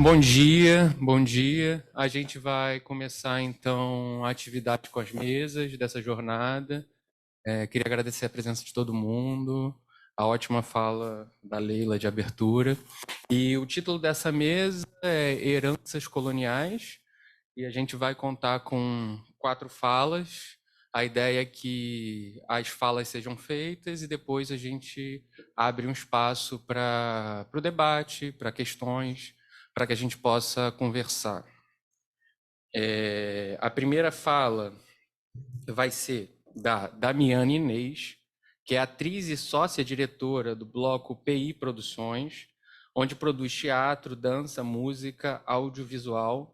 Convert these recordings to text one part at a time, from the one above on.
Bom dia, bom dia. A gente vai começar então a atividade com as mesas dessa jornada. Queria agradecer a presença de todo mundo, a ótima fala da Leila de abertura. E o título dessa mesa é Heranças Coloniais, e a gente vai contar com 4 falas. A ideia é que as falas sejam feitas e depois a gente abre um espaço para o debate, para questões, para que a gente possa conversar. A primeira fala vai ser da Damiana Inês, que é atriz e sócia-diretora do bloco PI Produções, onde produz teatro, dança, música, audiovisual.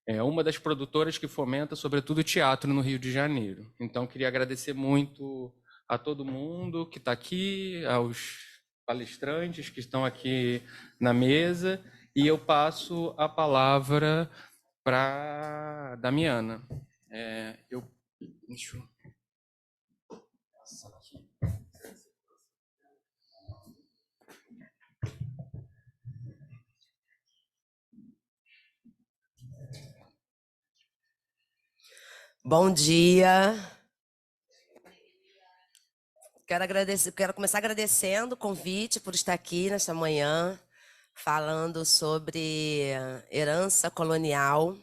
É uma das produtoras que fomenta, sobretudo, teatro no Rio de Janeiro. Então, queria agradecer muito a todo mundo que está aqui, aos palestrantes que estão aqui na mesa, e eu passo a palavra para Damiana. Deixa eu passar aqui. Bom dia. Quero começar agradecendo o convite por estar aqui nesta manhã, falando sobre herança colonial.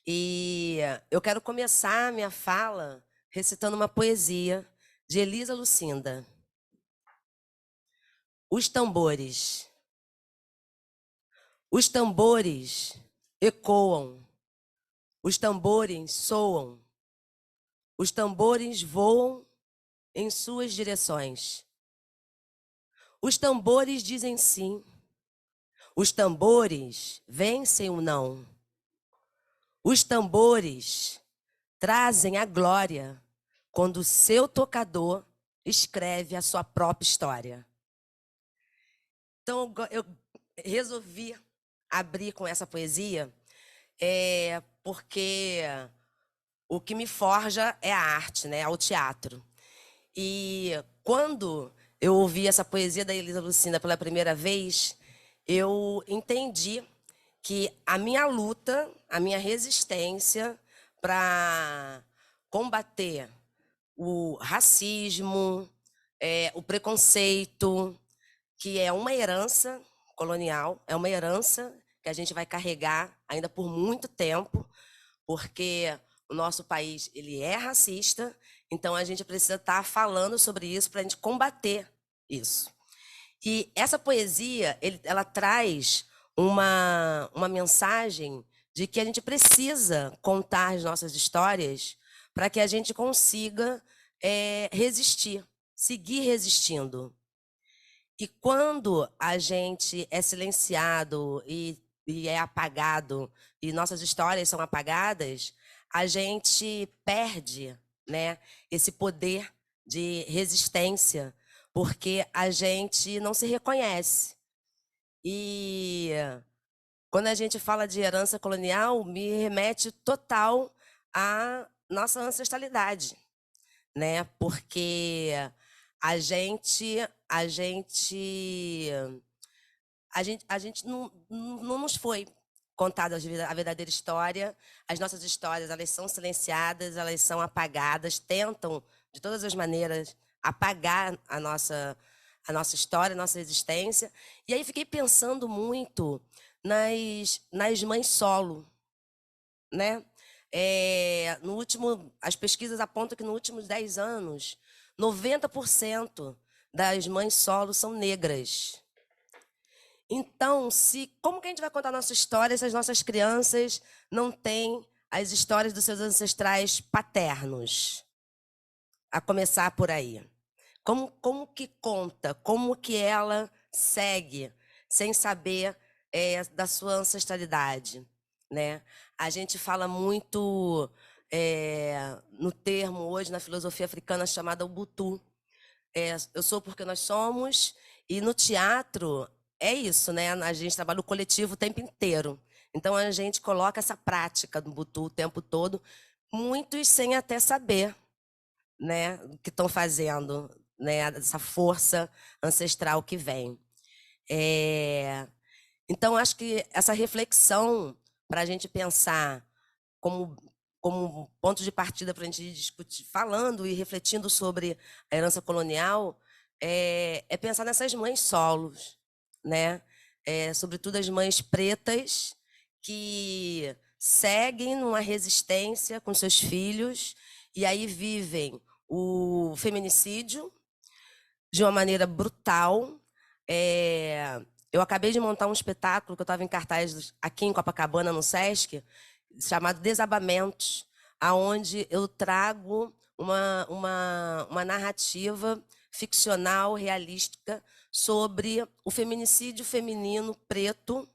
E eu quero começar a minha fala recitando uma poesia de Elisa Lucinda. Os tambores. Os tambores ecoam. Os tambores soam. Os tambores voam em suas direções. Os tambores dizem sim. Os tambores vencem o não. Os tambores trazem a glória quando o seu tocador escreve a sua própria história. Então, eu resolvi abrir com essa poesia porque o que me forja é a arte, né? É o teatro. E quando eu ouvi essa poesia da Elisa Lucinda pela primeira vez, eu entendi que a minha luta, a minha resistência para combater o racismo, o preconceito, que é uma herança colonial, é uma herança que a gente vai carregar ainda por muito tempo, porque o nosso país ele é racista, então a gente precisa estar falando sobre isso para a gente combater isso. E essa poesia, ela traz uma mensagem de que a gente precisa contar as nossas histórias para que a gente consiga resistir, seguir resistindo. E quando a gente é silenciado e é apagado, e nossas histórias são apagadas, a gente perde, né, esse poder de resistência, porque a gente não se reconhece. E quando a gente fala de herança colonial, me remete total à nossa ancestralidade, né? Porque a gente a gente a gente não nos foi contada a verdadeira história. As nossas histórias, elas são silenciadas, elas são apagadas, tentam de todas as maneiras apagar a nossa história, a nossa existência. E aí fiquei pensando muito nas mães solo, né? As pesquisas apontam que nos últimos 10 anos, 90% das mães solo são negras. Então, como que a gente vai contar a nossa história se as nossas crianças não têm as histórias dos seus ancestrais paternos? A começar por aí. Como que conta? Como que ela segue sem saber da sua ancestralidade, né? A gente fala muito no termo hoje na filosofia africana chamada Ubuntu. Eu sou porque nós somos, e no teatro é isso, né? A gente trabalha o coletivo o tempo inteiro. Então a gente coloca essa prática do Ubuntu o tempo todo, muitos sem até saber, né, o que estão fazendo, né, essa força ancestral que vem. Então, acho que essa reflexão para a gente pensar como, como ponto de partida para a gente discutir, falando e refletindo sobre a herança colonial, é pensar nessas mães solos, né? Sobretudo as mães pretas que seguem numa resistência com seus filhos e aí vivem o feminicídio de uma maneira brutal. Eu acabei de montar um espetáculo que eu estava em cartaz aqui em Copacabana, no Sesc, chamado Desabamentos, aonde eu trago uma narrativa ficcional, realística, sobre o feminicídio feminino preto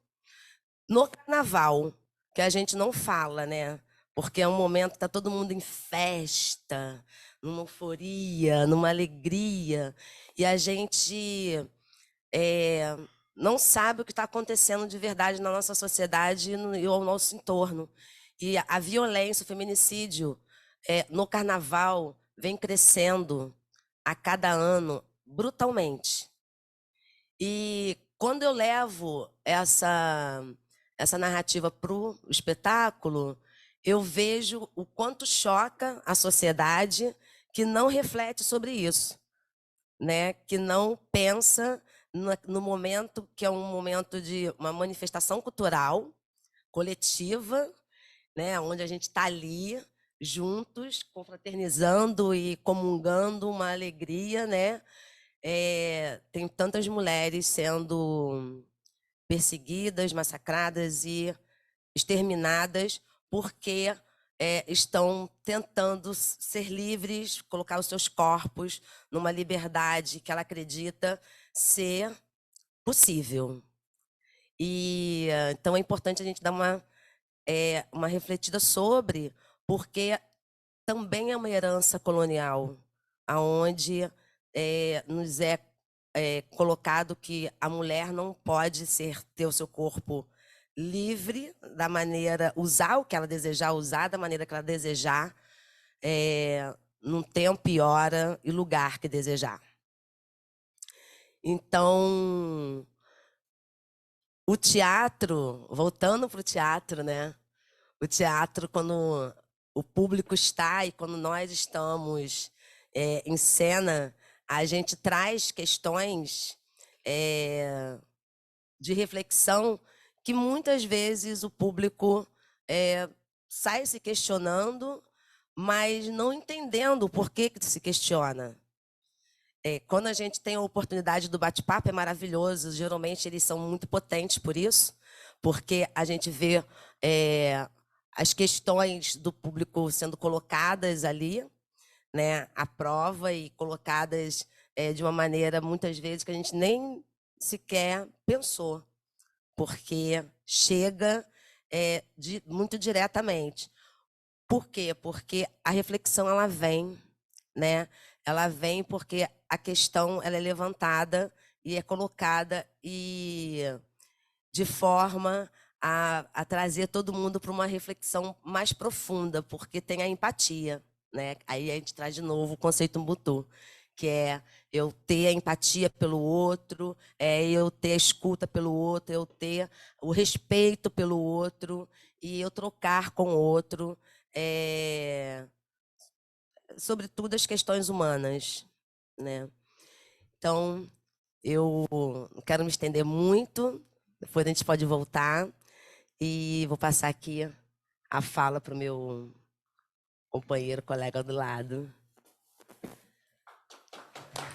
no carnaval, que a gente não fala, né? Porque é um momento que está todo mundo em festa, numa euforia, numa alegria, e a gente é, não sabe o que está acontecendo de verdade na nossa sociedade e ao nosso entorno. E a violência, o feminicídio no carnaval vem crescendo a cada ano brutalmente. E quando eu levo essa narrativa para o espetáculo, eu vejo o quanto choca a sociedade que não reflete sobre isso, né? Que não pensa no momento que é um momento de uma manifestação cultural coletiva, né? Onde a gente está ali juntos, confraternizando e comungando uma alegria, né? Tem tantas mulheres sendo perseguidas, massacradas e exterminadas porque estão tentando ser livres, colocar os seus corpos numa liberdade que ela acredita ser possível. E então é importante a gente dar uma refletida sobre, porque também é uma herança colonial, aonde nos é colocado que a mulher não pode ter o seu corpo livre da maneira, usar o que ela desejar, usar da maneira que ela desejar, num tempo e hora e lugar que desejar. Então, o teatro, voltando para o teatro, né? O teatro, quando o público está e quando nós estamos em cena, a gente traz questões de reflexão que muitas vezes o público sai se questionando, mas não entendendo o porquê que se questiona. Quando a gente tem a oportunidade do bate-papo, é maravilhoso. Geralmente, eles são muito potentes por isso, porque a gente vê as questões do público sendo colocadas ali, né, à prova e colocadas de uma maneira, muitas vezes, que a gente nem sequer pensou, porque chega muito diretamente. Por quê? Porque a reflexão ela vem, né? Ela vem porque a questão ela é levantada e é colocada e de forma a trazer todo mundo para uma reflexão mais profunda, porque tem a empatia, né? Aí a gente traz de novo o conceito Ubuntu, que é eu ter a empatia pelo outro, eu ter a escuta pelo outro, eu ter o respeito pelo outro e eu trocar com o outro, sobretudo as questões humanas, né? Então, eu não quero me estender muito, depois a gente pode voltar e vou passar aqui a fala para o meu companheiro, colega do lado.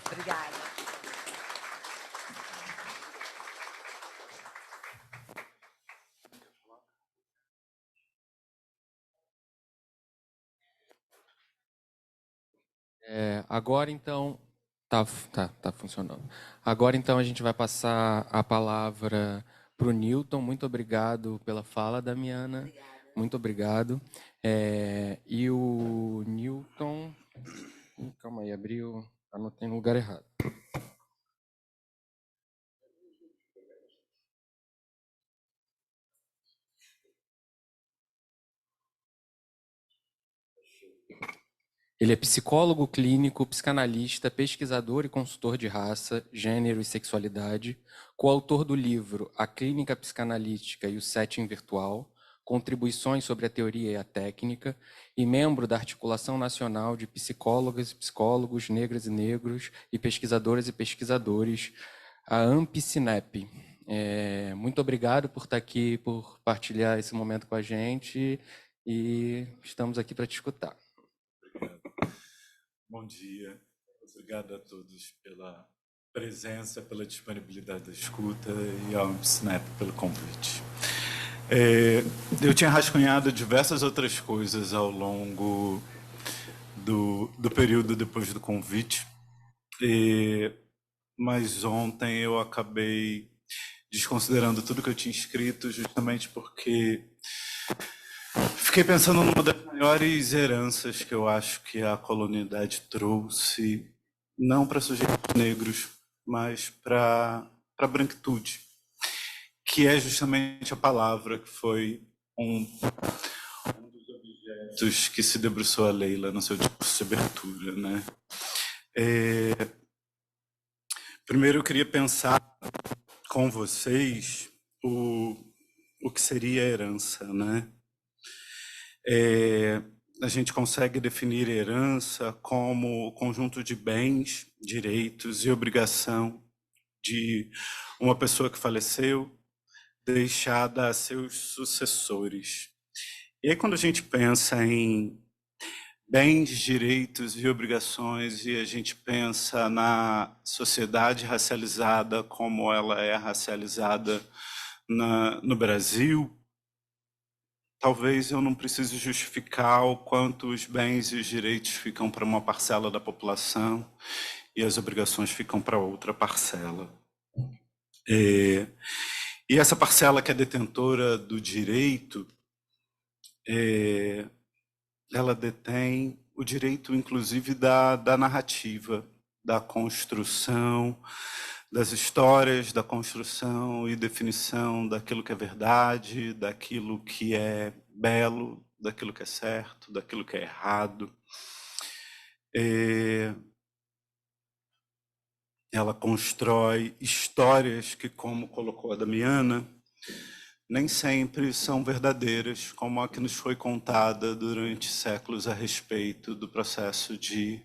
Obrigada. Agora, então, tá funcionando. Agora, então, a gente vai passar a palavra para o Newton. Muito obrigado pela fala, Damiana. Obrigada. Muito obrigado. E o Newton... Calma aí, abriu... Anotei no lugar errado. Ele é psicólogo clínico, psicanalista, pesquisador e consultor de raça, gênero e sexualidade, coautor do livro A Clínica Psicanalítica e o Setting Virtual, Contribuições sobre a Teoria e a Técnica, e membro da Articulação Nacional de Psicólogas e Psicólogos, Negras e Negros e Pesquisadoras e Pesquisadores, a AmpSinep. Muito obrigado por estar aqui, por partilhar esse momento com a gente, e estamos aqui para te escutar. Obrigado. Bom dia. Obrigado a todos pela presença, pela disponibilidade da escuta e ao AmpSinep pelo convite. Eu tinha rascunhado diversas outras coisas ao longo do período depois do convite, mas ontem eu acabei desconsiderando tudo que eu tinha escrito justamente porque fiquei pensando numa das maiores heranças que eu acho que a colonialidade trouxe, não para sujeitos negros, mas para a branquitude, que é justamente a palavra que foi um dos objetos que se debruçou a Leila no seu discurso de abertura, né? Primeiro eu queria pensar com vocês o que seria a herança, né? A gente consegue definir herança como o conjunto de bens, direitos e obrigação de uma pessoa que faleceu, deixada a seus sucessores. E aí, quando a gente pensa em bens, direitos e obrigações, e a gente pensa na sociedade racializada como ela é racializada no Brasil, talvez eu não precise justificar o quanto os bens e os direitos ficam para uma parcela da população e as obrigações ficam para outra parcela. E essa parcela que é detentora do direito, ela detém o direito, inclusive, da narrativa, da construção, das histórias, da construção e definição daquilo que é verdade, daquilo que é belo, daquilo que é certo, daquilo que é errado. Ela constrói histórias que, como colocou a Damiana, nem sempre são verdadeiras, como a que nos foi contada durante séculos a respeito do processo de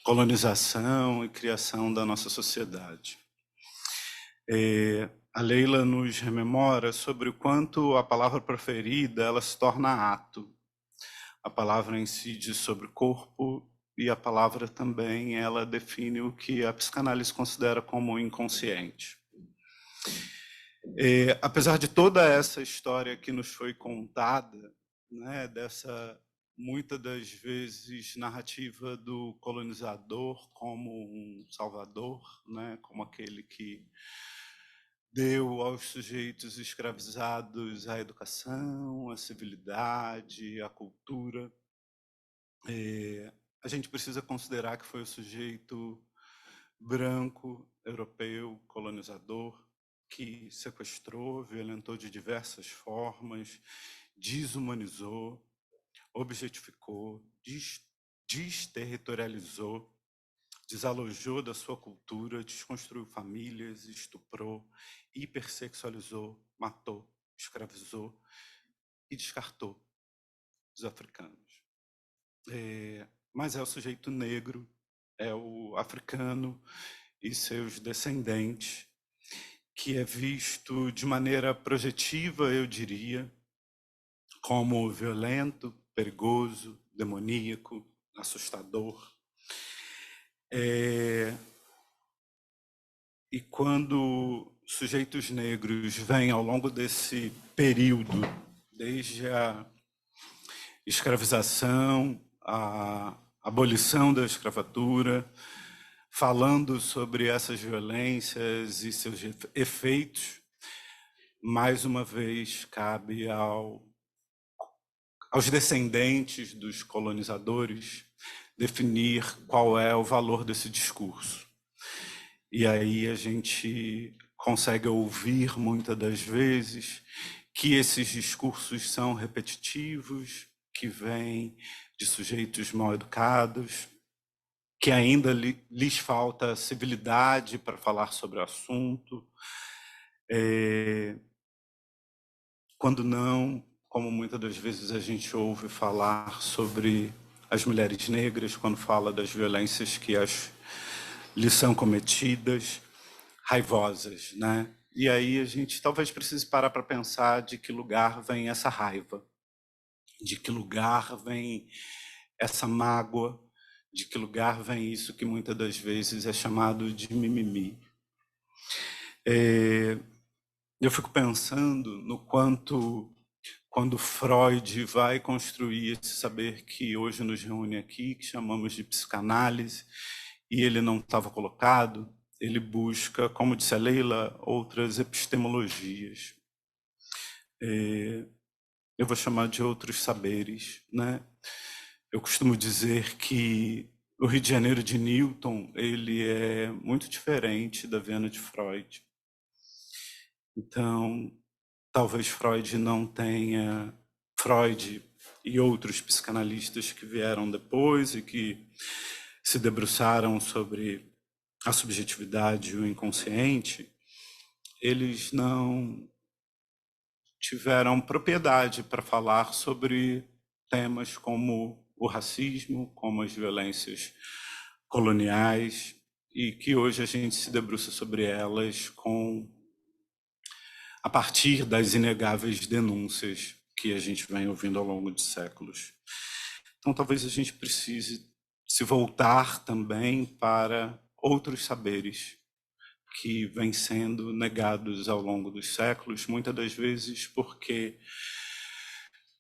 colonização e criação da nossa sociedade. A Leila nos rememora sobre o quanto a palavra proferida ela se torna ato. A palavra incide sobre o corpo e a palavra também ela define o que a psicanálise considera como inconsciente. Apesar de toda essa história que nos foi contada, né, dessa muitas das vezes narrativa do colonizador como um salvador, né, como aquele que deu aos sujeitos escravizados a educação, a civilidade, a cultura. A gente precisa considerar que foi o sujeito branco, europeu, colonizador, que sequestrou, violentou de diversas formas, desumanizou, objetificou, desterritorializou, desalojou da sua cultura, desconstruiu famílias, estuprou, hipersexualizou, matou, escravizou e descartou os africanos. Mas é o sujeito negro, é o africano e seus descendentes, que é visto de maneira projetiva, eu diria, como violento, perigoso, demoníaco, assustador. E quando sujeitos negros vêm ao longo desse período, desde a escravização, a abolição da escravatura, falando sobre essas violências e seus efeitos, mais uma vez cabe aos descendentes dos colonizadores definir qual é o valor desse discurso. E aí a gente consegue ouvir muitas das vezes que esses discursos são repetitivos, que vêm de sujeitos mal educados, que ainda lhes falta civilidade para falar sobre o assunto. Quando não, como muitas das vezes a gente ouve falar sobre as mulheres negras, quando fala das violências que lhes são cometidas, raivosas, né? E aí a gente talvez precise parar para pensar de que lugar vem essa raiva, de que lugar vem essa mágoa, de que lugar vem isso que muitas das vezes é chamado de mimimi. Eu fico pensando no quanto, quando Freud vai construir esse saber que hoje nos reúne aqui, que chamamos de psicanálise, e ele não estava colocado, ele busca, como disse a Leila, outras epistemologias. Eu vou chamar de outros saberes, né? Eu costumo dizer que o Rio de Janeiro de Newton, ele é muito diferente da Viena de Freud. Então, talvez Freud não tenha... Freud e outros psicanalistas que vieram depois e que se debruçaram sobre a subjetividade e o inconsciente, eles não tiveram propriedade para falar sobre temas como o racismo, como as violências coloniais, e que hoje a gente se debruça sobre elas a partir das inegáveis denúncias que a gente vem ouvindo ao longo de séculos. Então, talvez a gente precise se voltar também para outros saberes que vêm sendo negados ao longo dos séculos, muitas das vezes porque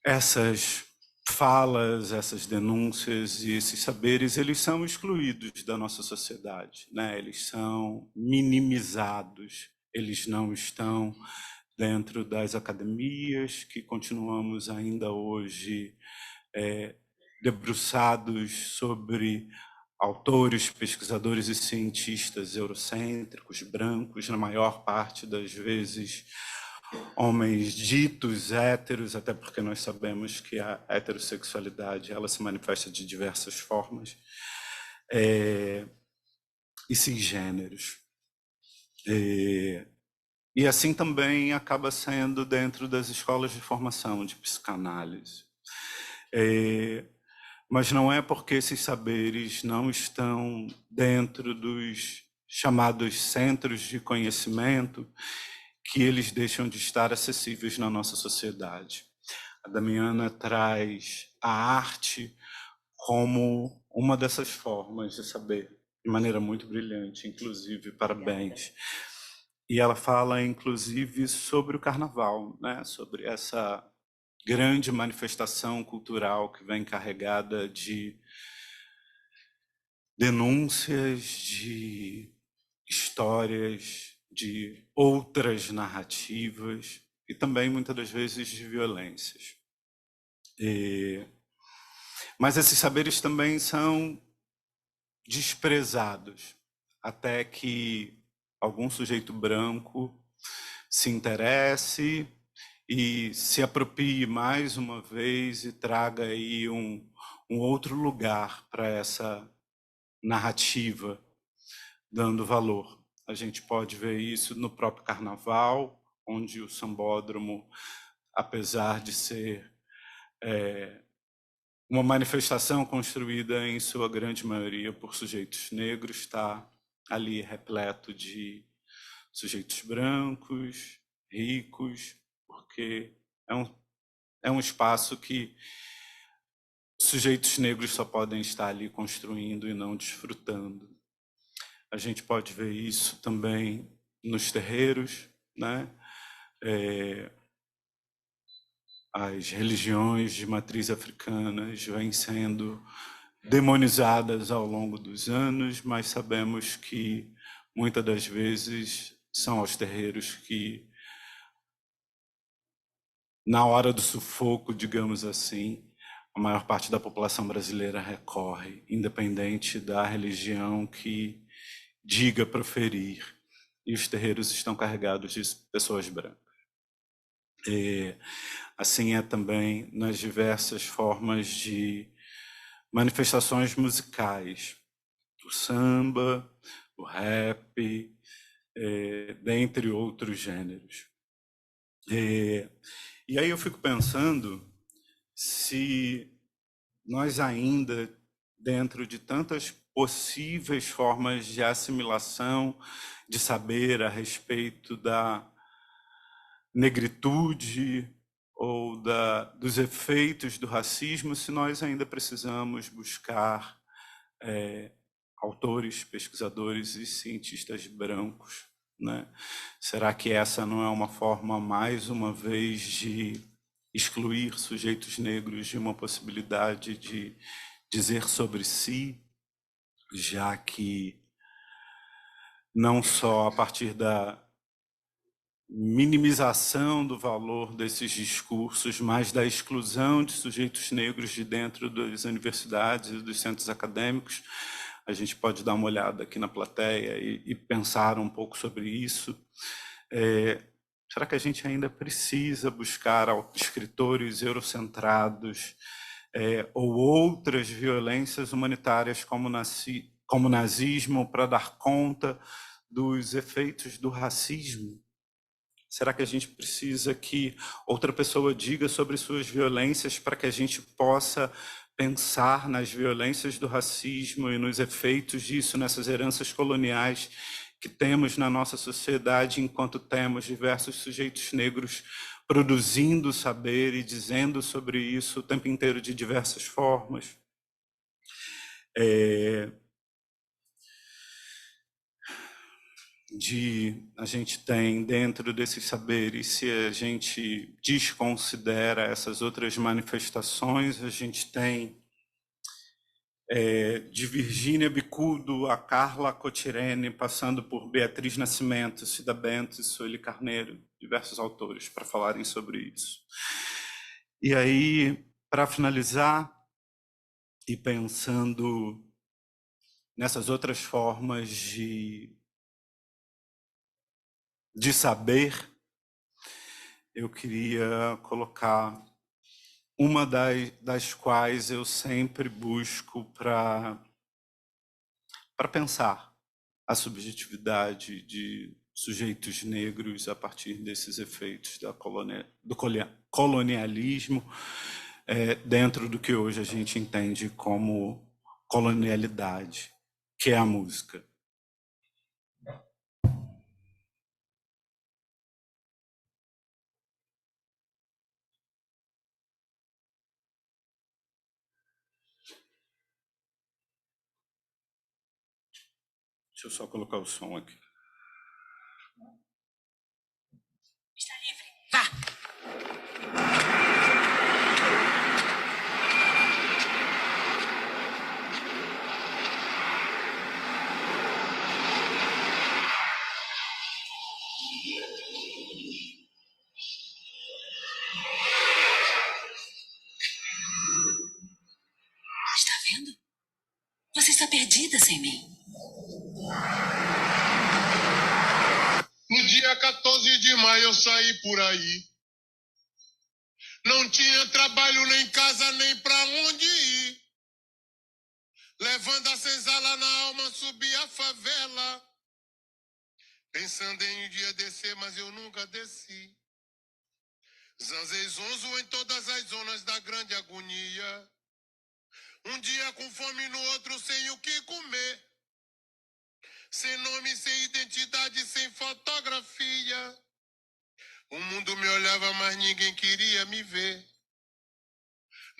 essas falas, essas denúncias e esses saberes, eles são excluídos da nossa sociedade, né? Eles são minimizados, eles não estão dentro das academias, que continuamos ainda hoje debruçados sobre autores, pesquisadores e cientistas eurocêntricos, brancos, na maior parte das vezes homens ditos héteros, até porque nós sabemos que a heterossexualidade ela se manifesta de diversas formas, e cisgêneros. E assim também acaba sendo dentro das escolas de formação de psicanálise. Mas não é porque esses saberes não estão dentro dos chamados centros de conhecimento que eles deixam de estar acessíveis na nossa sociedade. A Damiana traz a arte como uma dessas formas de saber, de maneira muito brilhante, inclusive, parabéns. E ela fala, inclusive, sobre o carnaval, né? Sobre essa grande manifestação cultural que vem carregada de denúncias, de histórias, de outras narrativas e também, muitas das vezes, de violências. Mas esses saberes também são desprezados, até que algum sujeito branco se interesse e se aproprie mais uma vez e traga aí um outro lugar para essa narrativa, dando valor. A gente pode ver isso no próprio carnaval, onde o sambódromo, apesar de ser uma manifestação construída em sua grande maioria por sujeitos negros, está ali repleto de sujeitos brancos, ricos, porque é um espaço que sujeitos negros só podem estar ali construindo e não desfrutando. A gente pode ver isso também nos terreiros, né? As religiões de matriz africana vêm sendo demonizadas ao longo dos anos, mas sabemos que muitas das vezes são aos terreiros que, na hora do sufoco, digamos assim, a maior parte da população brasileira recorre, independente da religião que diga proferir, e os terreiros estão carregados de pessoas brancas. Assim é também nas diversas formas de manifestações musicais, o samba, o rap, dentre outros gêneros. E aí eu fico pensando se nós ainda, dentro de tantas possíveis formas de assimilação, de saber a respeito da negritude ou dos efeitos do racismo, se nós ainda precisamos buscar autores, pesquisadores e cientistas brancos, né? Será que essa não é uma forma, mais uma vez, de excluir sujeitos negros de uma possibilidade de dizer sobre si, já que não só a partir da minimização do valor desses discursos, mas da exclusão de sujeitos negros de dentro das universidades e dos centros acadêmicos, a gente pode dar uma olhada aqui na plateia e pensar um pouco sobre isso. Será que a gente ainda precisa buscar escritores eurocentrados ou outras violências humanitárias como nazismo para dar conta dos efeitos do racismo? Será que a gente precisa que outra pessoa diga sobre suas violências para que a gente possa pensar nas violências do racismo e nos efeitos disso, nessas heranças coloniais que temos na nossa sociedade, enquanto temos diversos sujeitos negros produzindo saber e dizendo sobre isso o tempo inteiro de diversas formas? A gente tem dentro desses saberes, se a gente desconsidera essas outras manifestações, a gente tem de Virgínia Bicudo a Carla Cotirene, passando por Beatriz Nascimento, Cida Bento e Sueli Carneiro, diversos autores para falarem sobre isso. E aí, para finalizar, e pensando nessas outras formas de saber, eu queria colocar uma das quais eu sempre busco para pensar a subjetividade de sujeitos negros a partir desses efeitos do colonialismo, dentro do que hoje a gente entende como colonialidade, que é a música. Deixa eu só colocar o som aqui. Está livre. Vá! Está vendo? Você está perdida sem mim. No dia 14 de maio eu saí por aí. Não tinha trabalho, nem casa, nem pra onde ir. Levando a senzala na alma, subi a favela. Pensando em um dia descer, mas eu nunca desci. Zanzei zonzo em todas as zonas da grande agonia. Um dia com fome, no outro sem o que comer. Sem nome, sem identidade, sem fotografia. O mundo me olhava, mas ninguém queria me ver.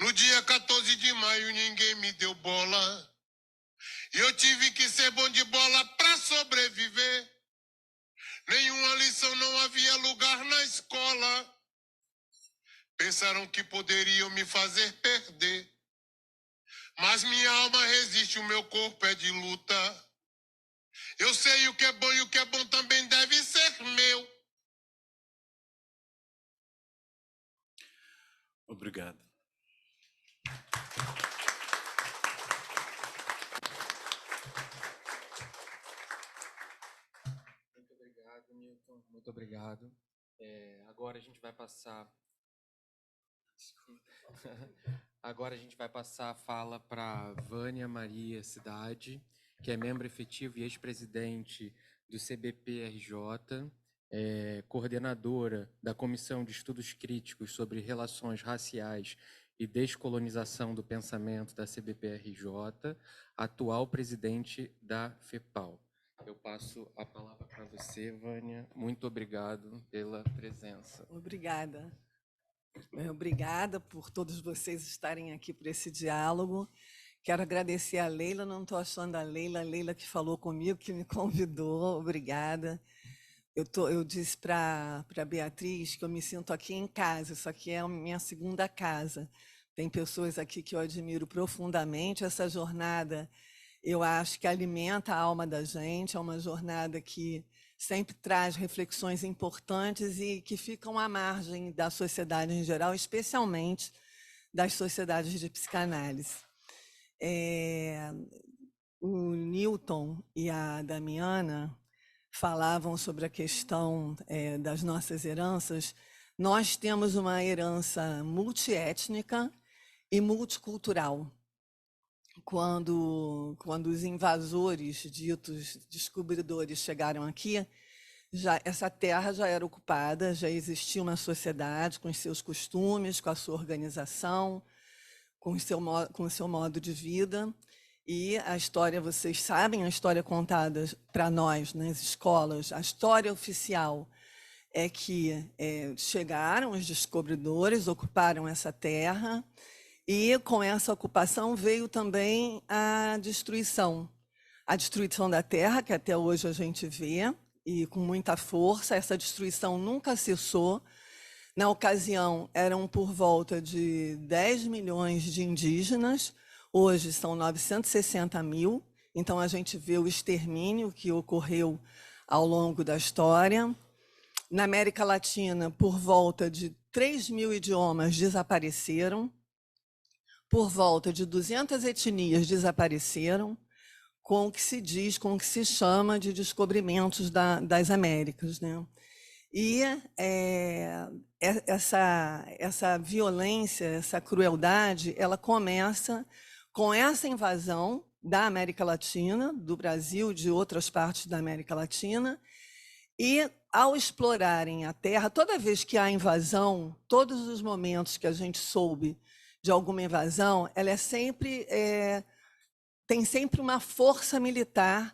No dia 14 de maio, ninguém me deu bola. E eu tive que ser bom de bola pra sobreviver. Nenhuma lição, não havia lugar na escola. Pensaram que poderiam me fazer perder. Mas minha alma resiste, o meu corpo é de luta. Eu sei o que é bom e o que é bom também deve ser meu. Obrigado. Muito obrigado, Milton. Muito obrigado. Agora a gente vai passar Agora a gente vai passar a fala para Vânia Maria Cidade, que é membro efetivo e ex-presidente do CBPRJ, coordenadora da Comissão de Estudos Críticos sobre Relações Raciais e Descolonização do Pensamento da CBPRJ, atual presidente da FEPAL. Eu passo a palavra para você, Vânia. Muito obrigado pela presença. Obrigada. Obrigada por todos vocês estarem aqui por esse diálogo. Quero agradecer a Leila, não estou achando a Leila que falou comigo, que me convidou, obrigada. Eu disse para a Beatriz que eu me sinto aqui em casa, isso aqui é a minha segunda casa. Tem pessoas aqui que eu admiro profundamente, essa jornada eu acho que alimenta a alma da gente, é uma jornada que sempre traz reflexões importantes e que ficam à margem da sociedade em geral, especialmente das sociedades de psicanálise. O Newton e a Damiana falavam sobre a questão das nossas heranças. Nós temos uma herança multiétnica e multicultural. Quando os invasores, ditos descobridores, chegaram aqui, essa terra já era ocupada, já existia uma sociedade com os seus costumes, com a sua organização, com o seu modo de vida. E a história, vocês sabem, a história contada para nós nas escolas, a história oficial é que chegaram os descobridores, ocuparam essa terra, e com essa ocupação veio também a destruição da terra, que até hoje a gente vê, e com muita força. Essa destruição nunca cessou. Na ocasião, eram por volta de 10 milhões de indígenas, hoje são 960 mil, então a gente vê o extermínio que ocorreu ao longo da história. Na América Latina, por volta de 3 mil idiomas desapareceram, por volta de 200 etnias desapareceram, com o que se diz, com o que se chama de descobrimentos das Américas, né? E essa violência, essa crueldade, ela começa com essa invasão da América Latina, do Brasil, de outras partes da América Latina, e ao explorarem a terra, toda vez que há invasão, todos os momentos que a gente soube de alguma invasão, ela tem sempre uma força militar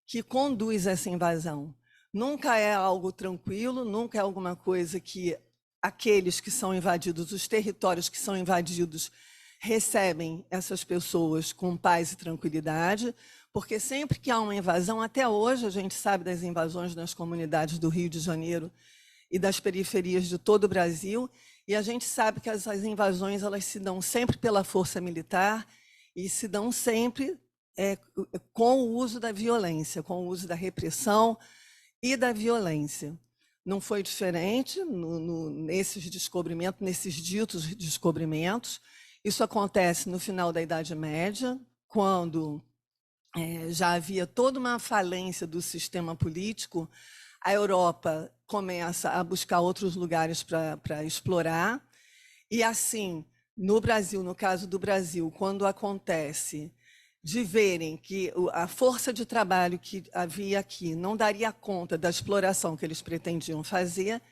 que conduz essa invasão. Nunca é algo tranquilo, nunca é alguma coisa que aqueles que são invadidos, os territórios que são invadidos, recebem essas pessoas com paz e tranquilidade, porque sempre que há uma invasão, até hoje a gente sabe das invasões nas comunidades do Rio de Janeiro e das periferias de todo o Brasil, e a gente sabe que essas invasões elas se dão sempre pela força militar e se dão sempre com o uso da violência, com o uso da repressão e da violência. Não foi diferente nesses descobrimentos, nesses ditos descobrimentos. Isso acontece no final da Idade Média, quando já havia toda uma falência do sistema político. A Europa começa a buscar outros lugares para explorar. E assim, no Brasil, no caso do Brasil, quando acontece de verem que a força de trabalho que havia aqui não daria conta da exploração que eles pretendiam fazer,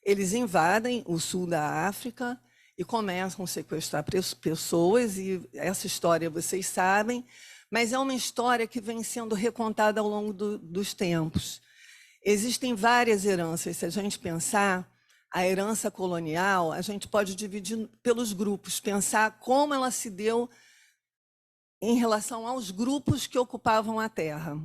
eles invadem o sul da África e começam a sequestrar pessoas, e essa história vocês sabem, mas é uma história que vem sendo recontada ao longo dos tempos. Existem várias heranças. Se a gente pensar a herança colonial, a gente pode dividir pelos grupos, pensar como ela se deu em relação aos grupos que ocupavam a terra.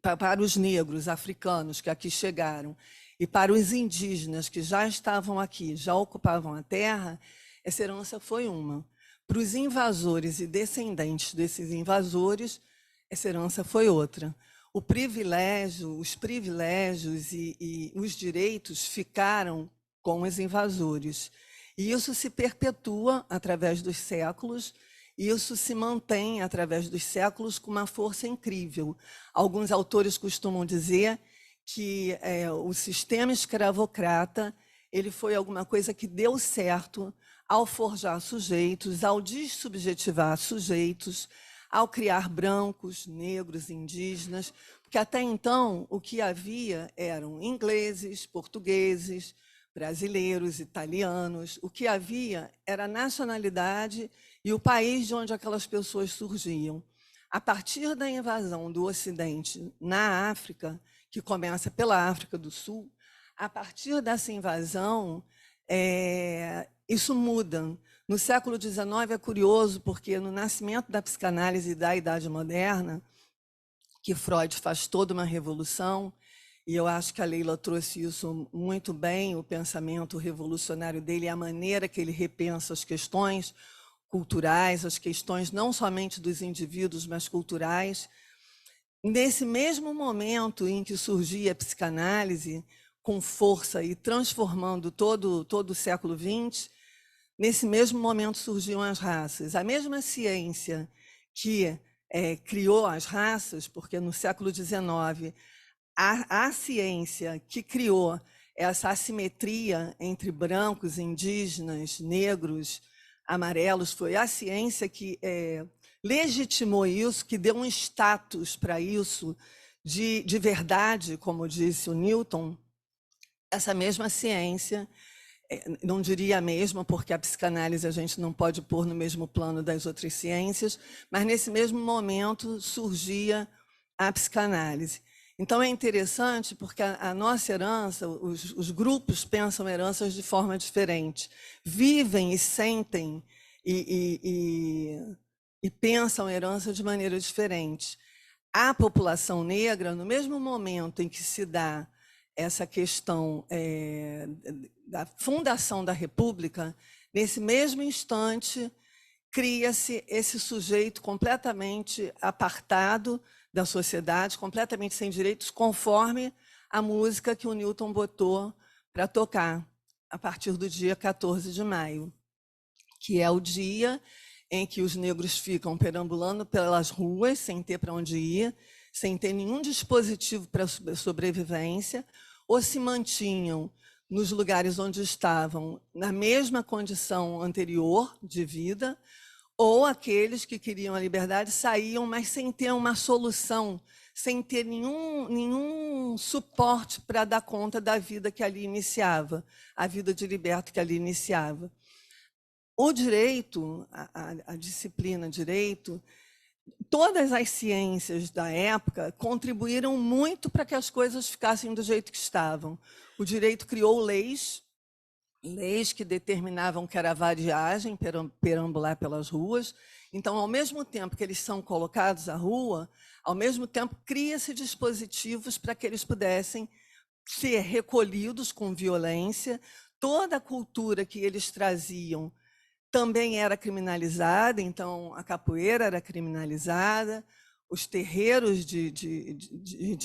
Para os negros africanos que aqui chegaram e para os indígenas que já estavam aqui, já ocupavam a terra, essa herança foi uma. Para os invasores e descendentes desses invasores, essa herança foi outra. Os privilégios e os direitos ficaram com os invasores. E isso se perpetua através dos séculos, e isso se mantém através dos séculos com uma força incrível. Alguns autores costumam dizer que o sistema escravocrata ele foi alguma coisa que deu certo ao forjar sujeitos, ao dessubjetivar sujeitos, ao criar brancos, negros, indígenas, porque até então o que havia eram ingleses, portugueses, brasileiros, italianos. O que havia era a nacionalidade e o país de onde aquelas pessoas surgiam. A partir da invasão do Ocidente na África, que começa pela África do Sul, a partir dessa invasão, isso muda. No século XIX é curioso, porque no nascimento da psicanálise e da Idade Moderna, que Freud faz toda uma revolução, e eu acho que a Leila trouxe isso muito bem, o pensamento revolucionário dele, a maneira que ele repensa as questões culturais, as questões não somente dos indivíduos, mas culturais. Nesse mesmo momento em que surgia a psicanálise, com força e transformando todo o século XX, nesse mesmo momento surgiam as raças. A mesma ciência que criou as raças, porque no século XIX, a ciência que criou essa assimetria entre brancos, indígenas, negros, amarelos, foi a ciência que legitimou isso, que deu um status para isso de verdade, como disse o Newton. Essa mesma ciência, não diria a mesma, porque a psicanálise a gente não pode pôr no mesmo plano das outras ciências, mas nesse mesmo momento surgia a psicanálise. Então é interessante porque a nossa herança, os grupos pensam heranças de forma diferente, vivem e sentem e pensam herança de maneira diferente. A população negra, no mesmo momento em que se dá essa questão da fundação da República, nesse mesmo instante, cria-se esse sujeito completamente apartado da sociedade, completamente sem direitos, conforme a música que o Newton botou para tocar, a partir do dia 14 de maio, que é o dia em que os negros ficam perambulando pelas ruas, sem ter para onde ir, sem ter nenhum dispositivo para sobrevivência, ou se mantinham nos lugares onde estavam na mesma condição anterior de vida, ou aqueles que queriam a liberdade saíam, mas sem ter uma solução, sem ter nenhum suporte para dar conta da vida que ali iniciava, a vida de liberto que ali iniciava. O direito, a disciplina direito, todas as ciências da época contribuíram muito para que as coisas ficassem do jeito que estavam. O direito criou leis que determinavam que era a vadiagem, perambular pelas ruas. Então, ao mesmo tempo que eles são colocados à rua, ao mesmo tempo cria-se dispositivos para que eles pudessem ser recolhidos com violência. Toda a cultura que eles traziam também era criminalizada, então a capoeira era criminalizada, os terreiros de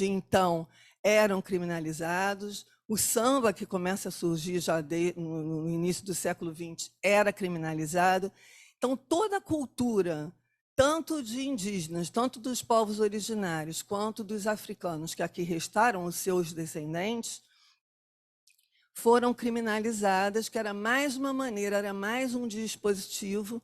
então eram criminalizados, o samba, que começa a surgir já no início do século XX, era criminalizado. Então, toda a cultura, tanto de indígenas, tanto dos povos originários, quanto dos africanos, que aqui restaram os seus descendentes, foram criminalizadas, que era mais uma maneira, era mais um dispositivo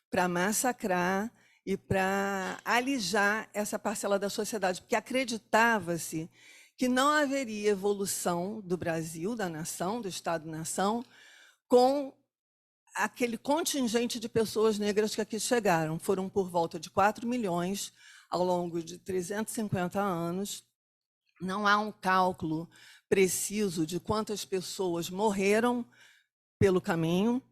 para massacrar e para alijar essa parcela da sociedade, porque acreditava-se que não haveria evolução do Brasil, da nação, do Estado-nação, com aquele contingente de pessoas negras que aqui chegaram. Foram por volta de 4 milhões ao longo de 350 anos. Não há um cálculo preciso de quantas pessoas morreram pelo caminho.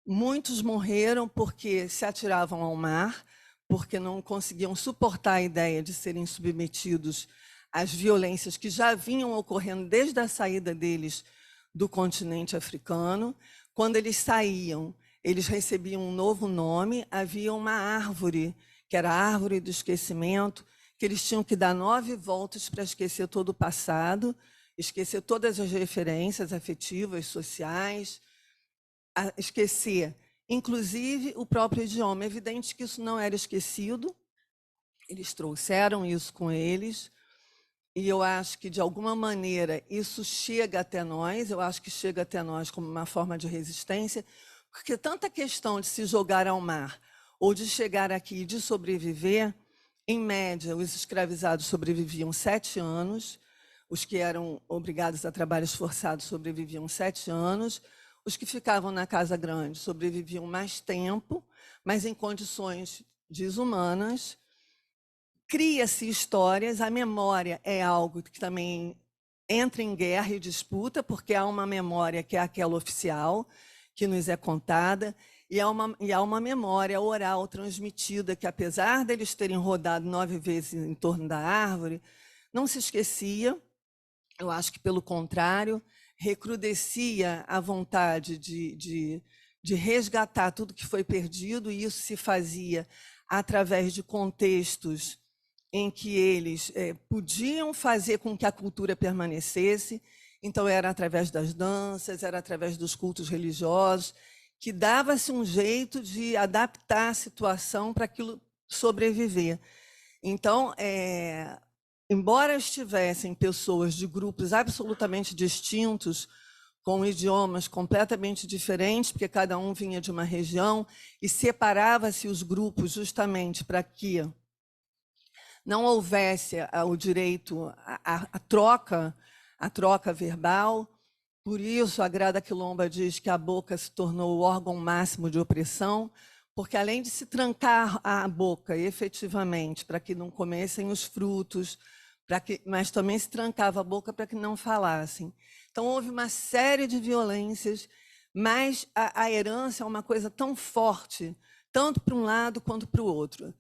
Muitos morreram porque se atiravam ao mar, porque não conseguiam suportar a ideia de serem submetidos às violências que já vinham ocorrendo desde a saída deles do continente africano. Quando eles saíam, eles recebiam um novo nome, havia uma árvore, que era a árvore do esquecimento, que eles tinham que dar 9 voltas para esquecer todo o passado, esquecer todas as referências afetivas, sociais, esquecer, inclusive, o próprio idioma. É evidente que isso não era esquecido, eles trouxeram isso com eles, e eu acho que, de alguma maneira, isso chega até nós, eu acho que chega até nós como uma forma de resistência, Porque tanta questão de se jogar ao mar ou de chegar aqui e de sobreviver, em média, os escravizados sobreviviam 7 anos, os que eram obrigados a trabalhos forçados sobreviviam 7 anos, os que ficavam na Casa Grande sobreviviam mais tempo, mas em condições desumanas. Cria-se histórias, a memória é algo que também entra em guerra e disputa, porque há uma memória que é aquela oficial, que nos é contada, e há uma memória oral transmitida que, apesar deles terem rodado 9 vezes em torno da árvore, não se esquecia, eu acho que, pelo contrário, recrudescia a vontade de resgatar tudo que foi perdido, e isso se fazia através de contextos em que eles podiam fazer com que a cultura permanecesse. Então, era através das danças, era através dos cultos religiosos, que dava-se um jeito de adaptar a situação para aquilo sobreviver. Então, embora estivessem pessoas de grupos absolutamente distintos, com idiomas completamente diferentes, porque cada um vinha de uma região, e separava-se os grupos justamente para que não houvesse o direito à troca verbal. Por isso, a Grada Quilomba diz que a boca se tornou o órgão máximo de opressão, porque, além de se trancar a boca efetivamente para que não comessem os frutos, mas também se trancava a boca para que não falassem. Então, houve uma série de violências, mas a herança é uma coisa tão forte, tanto para um lado quanto para o outro.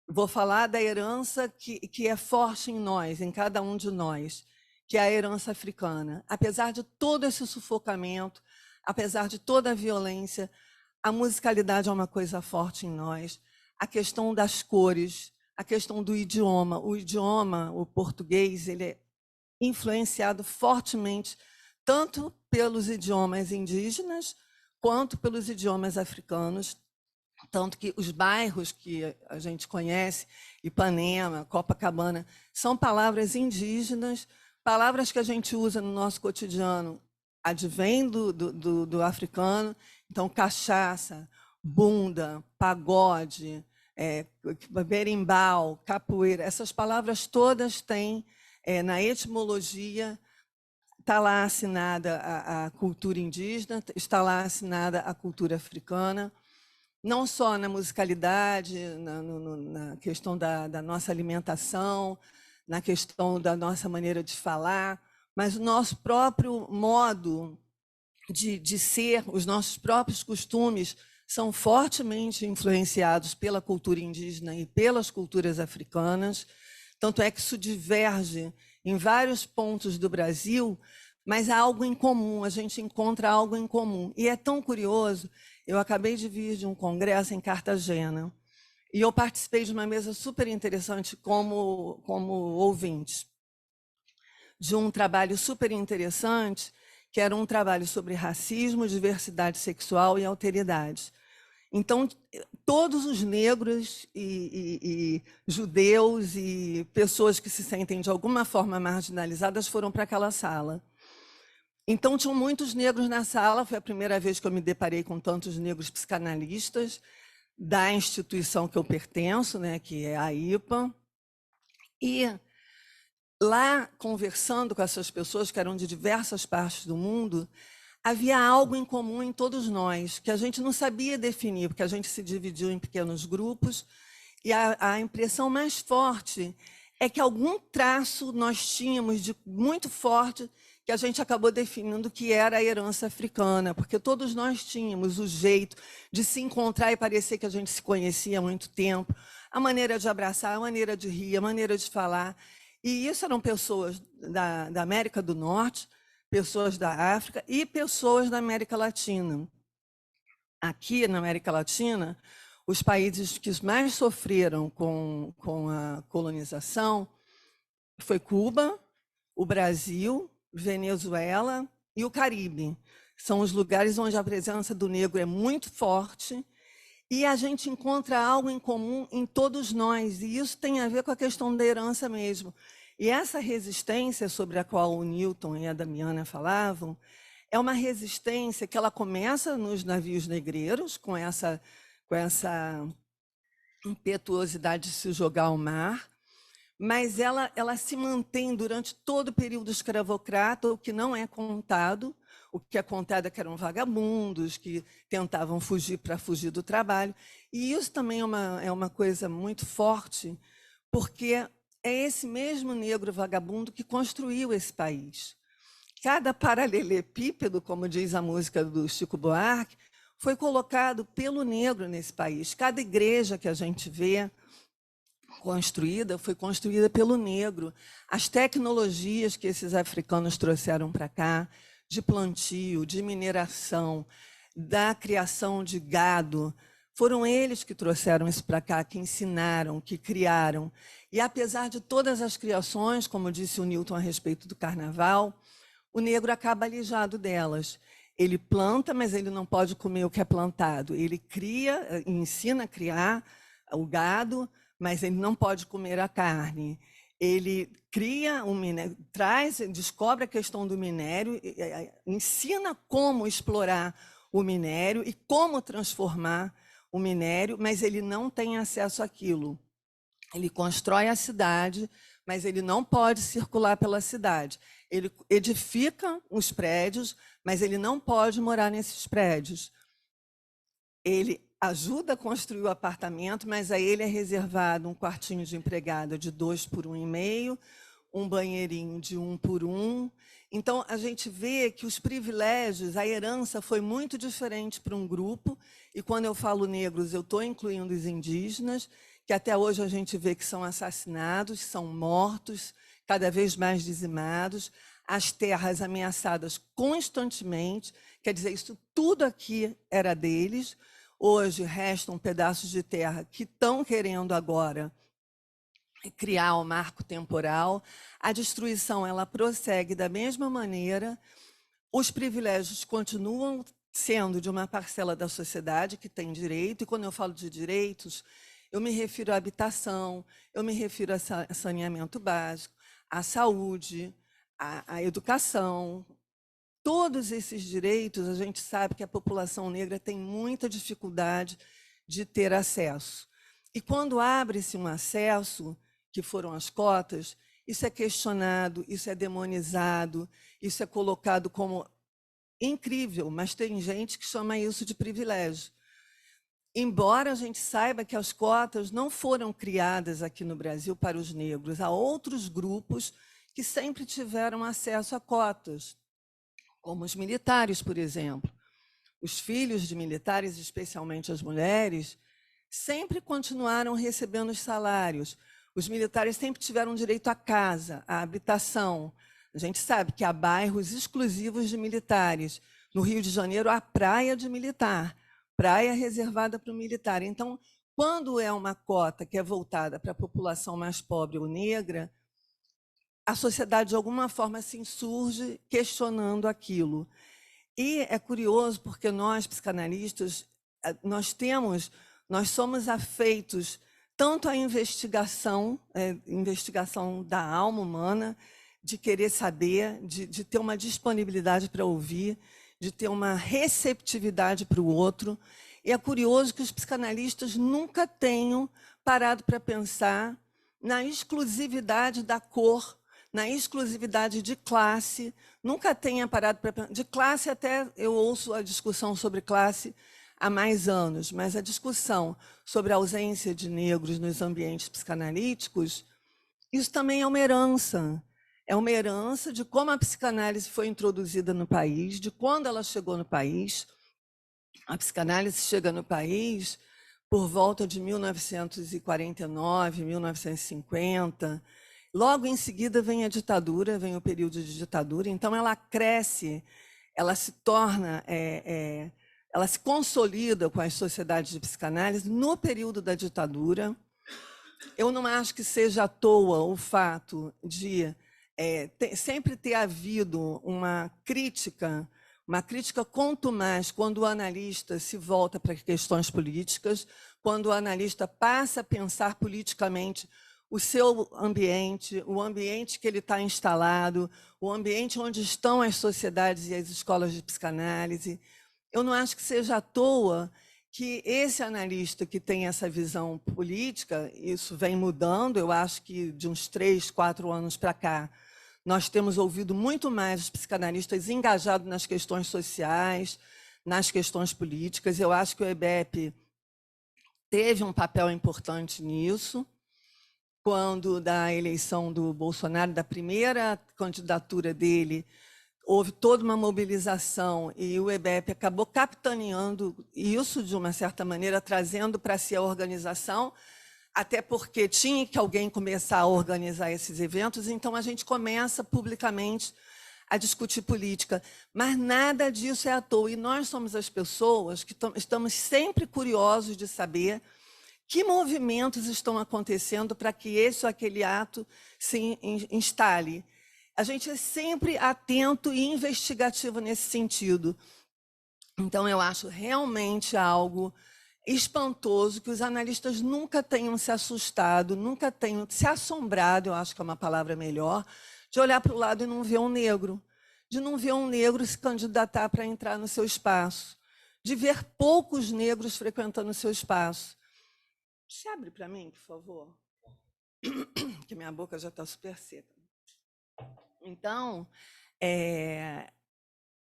Vou falar da herança que é forte em nós, em cada um de nós, que é a herança africana. Apesar de todo esse sufocamento, apesar de toda a violência, a musicalidade é uma coisa forte em nós. A questão das cores, a questão do idioma. O idioma, o português, ele é influenciado fortemente tanto pelos idiomas indígenas quanto pelos idiomas africanos. Tanto que os bairros que a gente conhece, Ipanema, Copacabana, são palavras indígenas, palavras que a gente usa no nosso cotidiano, advém do africano. Então, cachaça, bunda, pagode, berimbau, capoeira, essas palavras todas têm, na etimologia, está lá assinada a cultura indígena, está lá assinada a cultura africana, não só na musicalidade, na questão da nossa alimentação, na questão da nossa maneira de falar, mas o nosso próprio modo de ser, os nossos próprios costumes são fortemente influenciados pela cultura indígena e pelas culturas africanas. Tanto é que isso diverge em vários pontos do Brasil, mas há algo em comum, a gente encontra algo em comum. E é tão curioso, eu acabei de vir de um congresso em Cartagena, e eu participei de uma mesa super interessante como ouvinte, de um trabalho super interessante, que era um trabalho sobre racismo, diversidade sexual e alteridade. Então, todos os negros e judeus e pessoas que se sentem de alguma forma marginalizadas foram para aquela sala. Então, tinham muitos negros na sala, foi a primeira vez que eu me deparei com tantos negros psicanalistas da instituição que eu pertenço, né, que é a IPA. E lá, conversando com essas pessoas que eram de diversas partes do mundo, havia algo em comum em todos nós, que a gente não sabia definir, porque a gente se dividiu em pequenos grupos, e a impressão mais forte é que algum traço nós tínhamos de muito forte, que a gente acabou definindo que era a herança africana, porque todos nós tínhamos o jeito de se encontrar e parecer que a gente se conhecia há muito tempo, a maneira de abraçar, a maneira de rir, a maneira de falar. E isso eram pessoas da América do Norte, pessoas da África e pessoas da América Latina. Aqui na América Latina, os países que mais sofreram com a colonização foi Cuba, o Brasil, Venezuela e o Caribe. São os lugares onde a presença do negro é muito forte e a gente encontra algo em comum em todos nós, e isso tem a ver com a questão da herança mesmo. E essa resistência sobre a qual o Newton e a Damiana falavam é uma resistência que ela começa nos navios negreiros, com essa impetuosidade de se jogar ao mar, mas ela se mantém durante todo o período escravocrata, o que não é contado. O que é contado é que eram vagabundos, que tentavam fugir para fugir do trabalho. E isso também é uma coisa muito forte, porque é esse mesmo negro vagabundo que construiu esse país. Cada paralelepípedo, como diz a música do Chico Buarque, foi colocado pelo negro nesse país. Cada igreja que a gente vê construída foi construída pelo negro. As tecnologias que esses africanos trouxeram para cá, de plantio, de mineração, da criação de gado, foram eles que trouxeram isso para cá, que ensinaram, que criaram. E apesar de todas as criações, como disse o Newton a respeito do carnaval, o negro acaba alijado delas. Ele planta, mas ele não pode comer o que é plantado. Ele cria, ensina a criar o gado, mas ele não pode comer a carne. Ele cria um minério, descobre a questão do minério, ensina como explorar o minério e como transformar o minério, mas ele não tem acesso àquilo. Ele constrói a cidade, mas ele não pode circular pela cidade. Ele edifica os prédios, mas ele não pode morar nesses prédios. Ele ajuda a construir o apartamento, mas a ele é reservado um quartinho de empregada de 2 por 1,5, um banheirinho de 1 por 1. Então, a gente vê que os privilégios, a herança foi muito diferente para um grupo, e quando eu falo negros, eu estou incluindo os indígenas, que até hoje a gente vê que são assassinados, são mortos, cada vez mais dizimados, as terras ameaçadas constantemente, quer dizer, isso tudo aqui era deles. Hoje restam pedaços de terra que estão querendo agora criar um marco temporal. A destruição ela prossegue da mesma maneira. Os privilégios continuam sendo de uma parcela da sociedade que tem direito, e quando eu falo de direitos, eu me refiro à habitação, eu me refiro a saneamento básico, à saúde, à educação. Todos esses direitos, a gente sabe que a população negra tem muita dificuldade de ter acesso. E quando abre-se um acesso, que foram as cotas, isso é questionado, isso é demonizado, isso é colocado como incrível, mas tem gente que chama isso de privilégio. Embora a gente saiba que as cotas não foram criadas aqui no Brasil para os negros, há outros grupos que sempre tiveram acesso a cotas, como os militares, por exemplo. Os filhos de militares, especialmente as mulheres, sempre continuaram recebendo os salários. Os militares sempre tiveram direito à casa, à habitação. A gente sabe que há bairros exclusivos de militares. No Rio de Janeiro, há praia de militar, praia reservada para o militar. Então, quando é uma cota que é voltada para a população mais pobre ou negra, a sociedade, de alguma forma, se insurge questionando aquilo. E é curioso porque nós, psicanalistas, nós somos afeitos tanto à investigação da alma humana, de querer saber, de ter uma disponibilidade para ouvir, de ter uma receptividade para o outro. E é curioso que os psicanalistas nunca tenham parado para pensar na exclusividade da cor, na exclusividade de classe, nunca tenha parado para pensar. De classe, até eu ouço a discussão sobre classe há mais anos, mas a discussão sobre a ausência de negros nos ambientes psicanalíticos, isso também é uma herança. É uma herança de como a psicanálise foi introduzida no país, de quando ela chegou no país. A psicanálise chega no país por volta de 1949, 1950. Logo em seguida vem a ditadura, vem o período de ditadura. Então ela cresce, ela se torna, ela se consolida com as sociedades de psicanálise no período da ditadura. Eu não acho que seja à toa o fato de sempre ter havido uma crítica contumaz quando o analista se volta para questões políticas, quando o analista passa a pensar politicamente o seu ambiente, o ambiente que ele está instalado, o ambiente onde estão as sociedades e as escolas de psicanálise. Eu não acho que seja à toa que esse analista que tem essa visão política, isso vem mudando, eu acho que de uns 3, 4 anos para cá, nós temos ouvido muito mais os psicanalistas engajados nas questões sociais, nas questões políticas. Eu acho que o EBEP teve um papel importante nisso. Quando, da eleição do Bolsonaro, da primeira candidatura dele, houve toda uma mobilização e o EBEP acabou capitaneando isso, de uma certa maneira, trazendo para si a organização, até porque tinha que alguém começar a organizar esses eventos, então a gente começa publicamente a discutir política. Mas nada disso é à toa, e nós somos as pessoas que estamos sempre curiosos de saber que movimentos estão acontecendo para que esse ou aquele ato se instale. A gente é sempre atento e investigativo nesse sentido. Então, eu acho realmente algo espantoso que os analistas nunca tenham se assustado, nunca tenham se assombrado, eu acho que é uma palavra melhor, de olhar para o lado e não ver um negro, de não ver um negro se candidatar para entrar no seu espaço, de ver poucos negros frequentando o seu espaço. Você abre para mim, por favor? Que minha boca já está super seca. Então,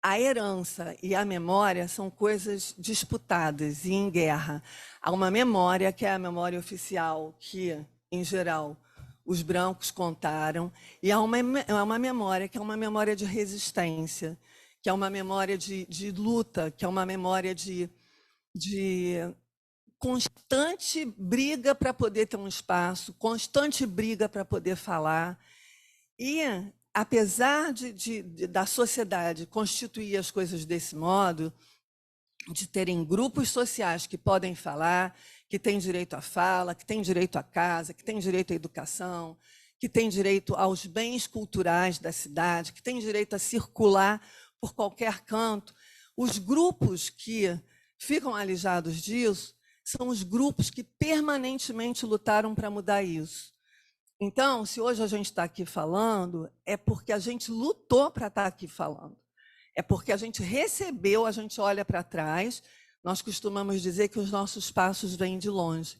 a herança e a memória são coisas disputadas e em guerra. Há uma memória, que é a memória oficial, que, em geral, os brancos contaram, e há uma memória, que é uma memória de resistência, que é uma memória de luta, que é uma memória de constante briga para poder ter um espaço, constante briga para poder falar. E, apesar da sociedade constituir as coisas desse modo, de terem grupos sociais que podem falar, que têm direito à fala, que têm direito à casa, que têm direito à educação, que têm direito aos bens culturais da cidade, que têm direito a circular por qualquer canto, os grupos que ficam alijados disso são os grupos que permanentemente lutaram para mudar isso. Então, se hoje a gente está aqui falando, é porque a gente lutou para estar aqui falando. É porque a gente recebeu, a gente olha para trás, nós costumamos dizer que os nossos passos vêm de longe.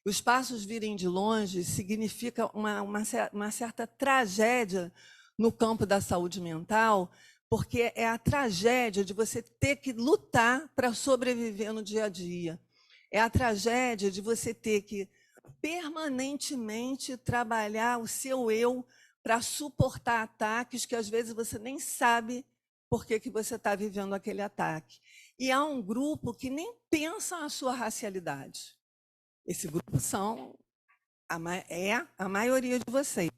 Os passos virem de longe significa uma certa tragédia no campo da saúde mental, porque é a tragédia de você ter que lutar para sobreviver no dia a dia. É a tragédia de você ter que permanentemente trabalhar o seu eu para suportar ataques que às vezes você nem sabe por que você está vivendo aquele ataque. E há um grupo que nem pensa a sua racialidade. Esse grupo é a maioria de vocês,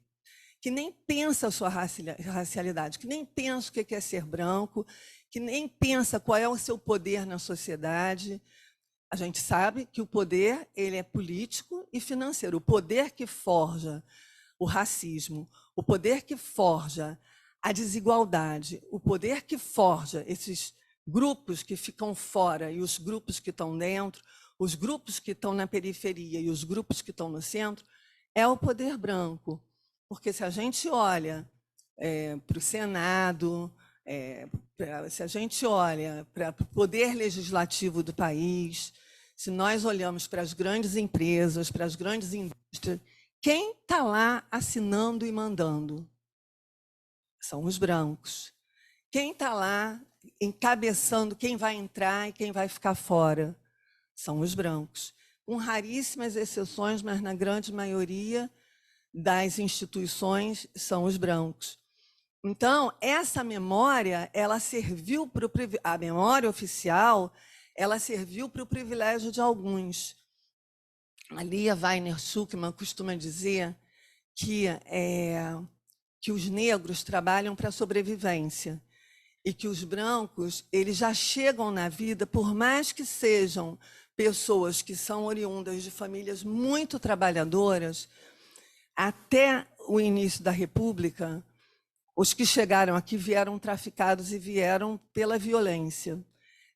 que nem pensa a sua racialidade, que nem pensa o que é ser branco, que nem pensa qual é o seu poder na sociedade. A gente sabe que o poder ele é político e financeiro. O poder que forja o racismo, o poder que forja a desigualdade, o poder que forja esses grupos que ficam fora e os grupos que estão dentro, os grupos que estão na periferia e os grupos que estão no centro, é o poder branco. Porque se a gente olha para o Senado, se a gente olha para o poder legislativo do país, se nós olhamos para as grandes empresas, para as grandes indústrias, quem está lá assinando e mandando? São os brancos. Quem está lá encabeçando quem vai entrar e quem vai ficar fora? São os brancos. Com raríssimas exceções, mas na grande maioria das instituições são os brancos. Então, essa memória, ela serviu para a memória oficial, ela serviu para o privilégio de alguns. A Lia Weiner-Schuckmann costuma dizer que os negros trabalham para a sobrevivência e que os brancos eles já chegam na vida, por mais que sejam pessoas que são oriundas de famílias muito trabalhadoras, até o início da República, os que chegaram aqui vieram traficados e vieram pela violência.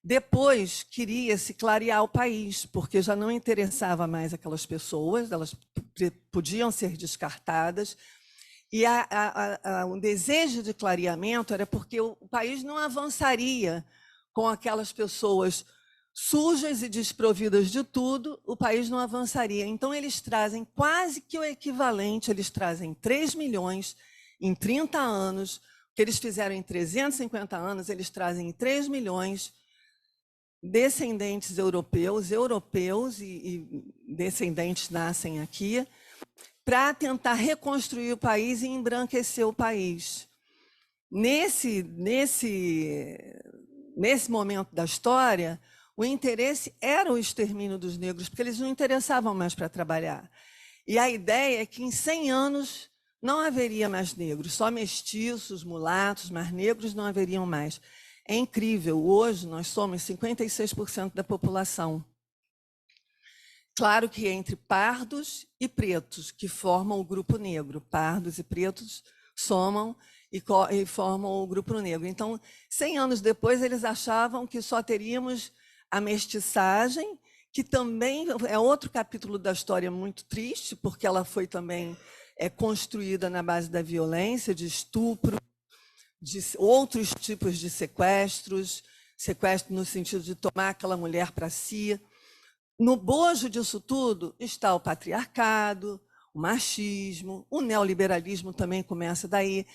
Depois, queria-se clarear o país, porque já não interessava mais aquelas pessoas, elas podiam ser descartadas, e o desejo de clareamento era porque o país não avançaria com aquelas pessoas sujas e desprovidas de tudo, o país não avançaria. Então, eles trazem quase que o equivalente, eles trazem 3 milhões em 30 anos, o que eles fizeram em 350 anos, eles trazem 3 milhões descendentes europeus e descendentes nascem aqui, para tentar reconstruir o país e embranquecer o país. Nesse momento da história, o interesse era o extermínio dos negros, porque eles não interessavam mais para trabalhar. E a ideia é que em 100 anos não haveria mais negros, só mestiços, mulatos, mas negros não haveriam mais. É incrível, hoje nós somos 56% da população. Claro que entre pardos e pretos, que formam o grupo negro. Pardos e pretos somam e formam o grupo negro. Então, 100 anos depois, eles achavam que só teríamos a mestiçagem, que também é outro capítulo da história muito triste, porque ela foi também construída na base da violência, de estupro, de outros tipos de sequestros, sequestro no sentido de tomar aquela mulher para si. No bojo disso tudo está o patriarcado, o machismo, o neoliberalismo também começa daí.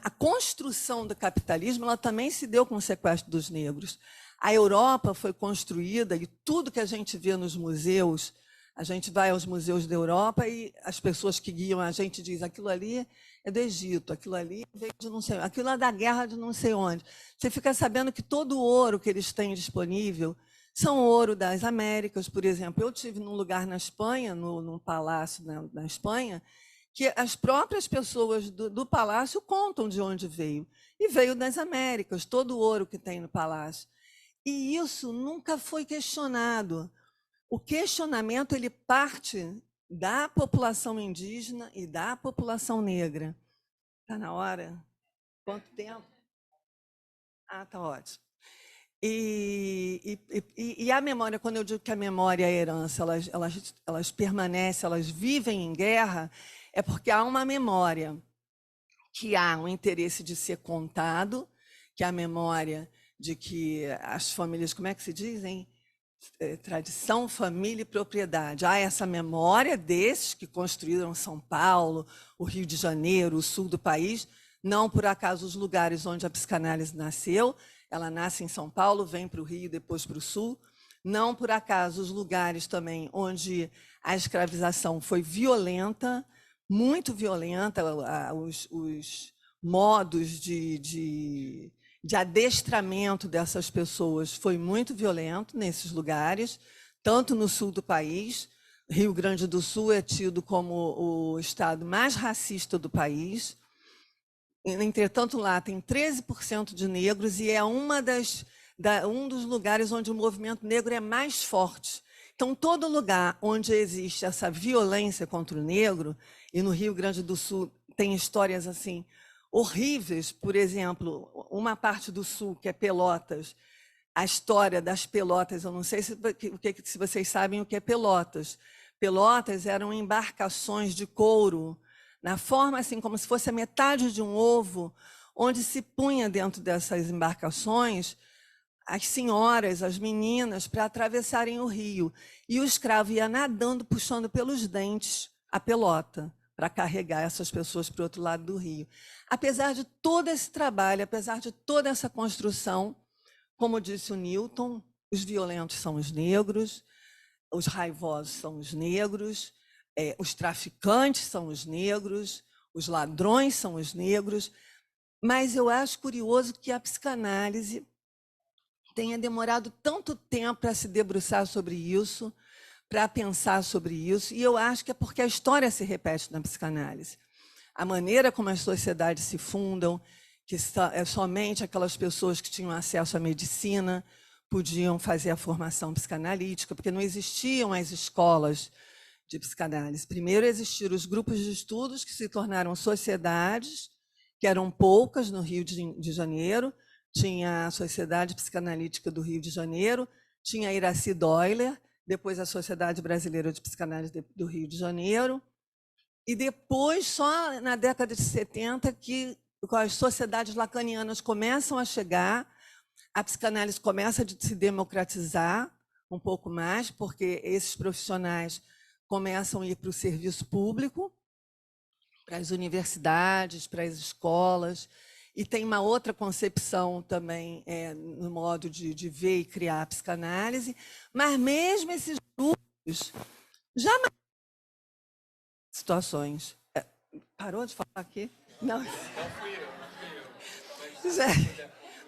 A construção do capitalismo ela também se deu com o sequestro dos negros. A Europa foi construída, e tudo que a gente vê nos museus, a gente vai aos museus da Europa e as pessoas que guiam a gente dizem aquilo ali é do Egito, aquilo ali veio de não sei onde, aquilo é da guerra de não sei onde. Você fica sabendo que todo o ouro que eles têm disponível são ouro das Américas, por exemplo. Eu tive num lugar na Espanha, num palácio na Espanha, que as próprias pessoas do palácio contam de onde veio. E veio das Américas, todo o ouro que tem no palácio. E isso nunca foi questionado. O questionamento ele parte da população indígena e da população negra. Está na hora? Quanto tempo? Ah, está ótimo. E a memória, quando eu digo que a memória e a herança, elas permanecem, elas vivem em guerra, é porque há uma memória que há um interesse de ser contado, que é a memória de que as famílias, como é que se dizem? Tradição, família e propriedade. Há essa memória desses que construíram São Paulo, o Rio de Janeiro, o sul do país, não por acaso os lugares onde a psicanálise nasceu. Ela nasce em São Paulo, vem para o Rio, depois para o Sul. Não por acaso os lugares também onde a escravização foi violenta, muito violenta, os modos de adestramento dessas pessoas foi muito violento nesses lugares, tanto no sul do país. Rio Grande do Sul é tido como o estado mais racista do país. Entretanto, lá tem 13% de negros e é um dos lugares onde o movimento negro é mais forte. Então, todo lugar onde existe essa violência contra o negro, e no Rio Grande do Sul tem histórias assim horríveis, por exemplo, uma parte do Sul, que é Pelotas, a história das Pelotas, eu não sei se vocês sabem o que é Pelotas. Pelotas eram embarcações de couro, na forma assim, como se fosse a metade de um ovo, onde se punha dentro dessas embarcações as senhoras, as meninas, para atravessarem o rio. E o escravo ia nadando, puxando pelos dentes a pelota, para carregar essas pessoas para o outro lado do rio. Apesar de todo esse trabalho, apesar de toda essa construção, como disse o Newton, os violentos são os negros, os raivosos são os negros, os traficantes são os negros, os ladrões são os negros, mas eu acho curioso que a psicanálise tenha demorado tanto tempo para se debruçar sobre isso, para pensar sobre isso, e eu acho que é porque a história se repete na psicanálise. A maneira como as sociedades se fundam, que somente aquelas pessoas que tinham acesso à medicina podiam fazer a formação psicanalítica, porque não existiam as escolas de psicanálise. Primeiro existiram os grupos de estudos que se tornaram sociedades, que eram poucas no Rio de Janeiro, tinha a Sociedade Psicanalítica do Rio de Janeiro, tinha a Iracy Doyler, depois a Sociedade Brasileira de Psicanálise do Rio de Janeiro, e depois, só na década de 70, que as sociedades lacanianas começam a chegar, a psicanálise começa a se democratizar um pouco mais, porque esses profissionais começam a ir para o serviço público, para as universidades, para as escolas, e tem uma outra concepção também no modo de ver e criar a psicanálise, mas mesmo esses grupos já situações. Parou de falar aqui? Não. Não fui eu.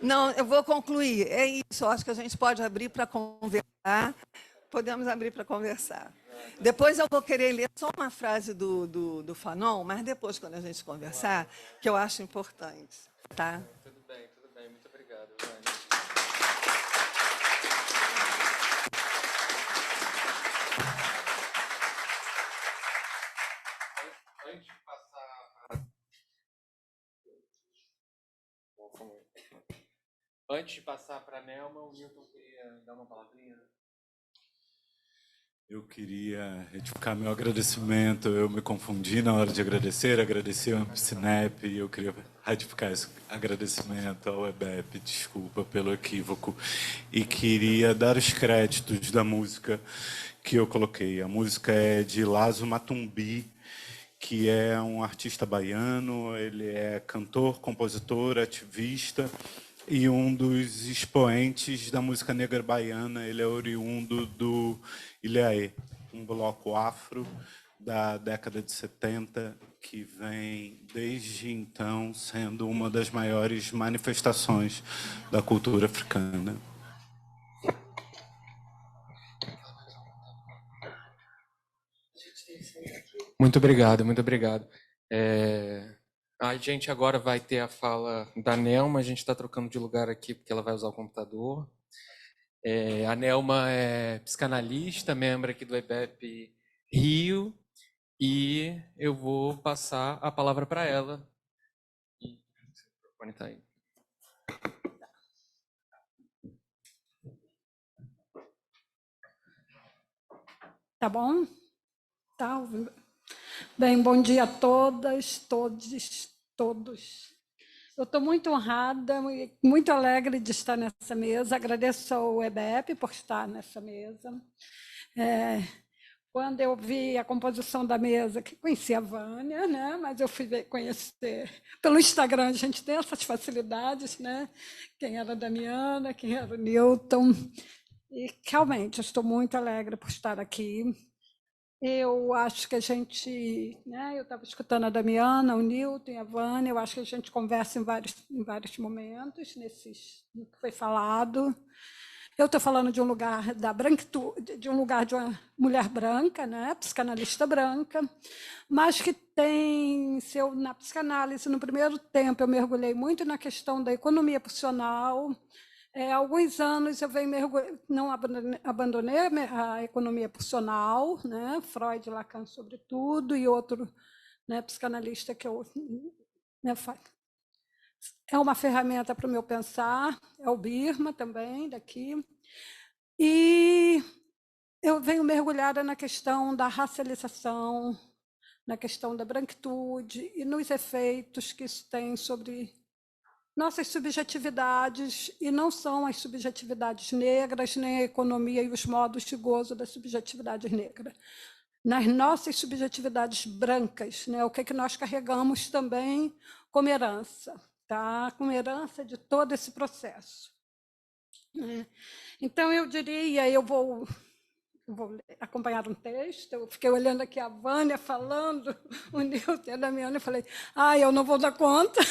Não, eu vou concluir. É isso, eu acho que a gente pode abrir para conversar. Podemos abrir para conversar. Depois eu vou querer ler só uma frase do Fanon, mas depois, quando a gente conversar, que eu acho importante. Tá? Tudo bem. Muito obrigado, Vânia. Antes de passar para a Nelma, o Newton queria dar uma palavrinha. Eu queria retificar meu agradecimento. Eu me confundi na hora de agradecer ao Ampcinep, e eu queria ratificar esse agradecimento ao EBEP, desculpa pelo equívoco. E queria dar os créditos da música que eu coloquei. A música é de Lazo Matumbi, que é um artista baiano, ele é cantor, compositor, ativista, e um dos expoentes da música negra baiana. Ele é oriundo do Ilhaê, um bloco afro da década de 70, que vem, desde então, sendo uma das maiores manifestações da cultura africana. Muito obrigado. A gente agora vai ter a fala da Nelma. A gente está trocando de lugar aqui porque ela vai usar o computador. A Nelma é psicanalista, membro aqui do EBEP Rio, e eu vou passar a palavra para ela. O microfone está aí. Tá bom? Tá ouvindo? Bem, bom dia a todas, todos. Eu estou muito honrada, muito alegre de estar nessa mesa. Agradeço ao EBEP por estar nessa mesa. Quando eu vi a composição da mesa, que conheci a Vânia, né? Mas eu fui conhecer pelo Instagram, a gente tem essas facilidades, né? Quem era a Damiana, quem era o Newton. E realmente estou muito alegre por estar aqui. Eu acho que a gente, né, eu estava escutando a Damiana, o Newton e a Vânia, eu acho que a gente conversa em vários momentos, no que foi falado. Eu estou falando de um lugar da branquitude, de uma mulher branca, né, psicanalista branca, mas que tem, na psicanálise, no primeiro tempo, eu mergulhei muito na questão da economia pulsional. Há alguns anos eu não abandonei a economia pulsional, né? Freud, Lacan, sobretudo, e outro, né, psicanalista que é uma ferramenta para o meu pensar, é o Birma também, daqui. E eu venho mergulhada na questão da racialização, na questão da branquitude e nos efeitos que isso tem sobre nossas subjetividades, e não são as subjetividades negras, nem a economia e os modos de gozo das subjetividades negras. Nas nossas subjetividades brancas, né, o que nós carregamos também como herança, tá? Como herança de todo esse processo. Então, eu diria, eu vou acompanhar um texto. Eu fiquei olhando aqui a Vânia falando, o Newton e a Damiana, e falei, eu não vou dar conta.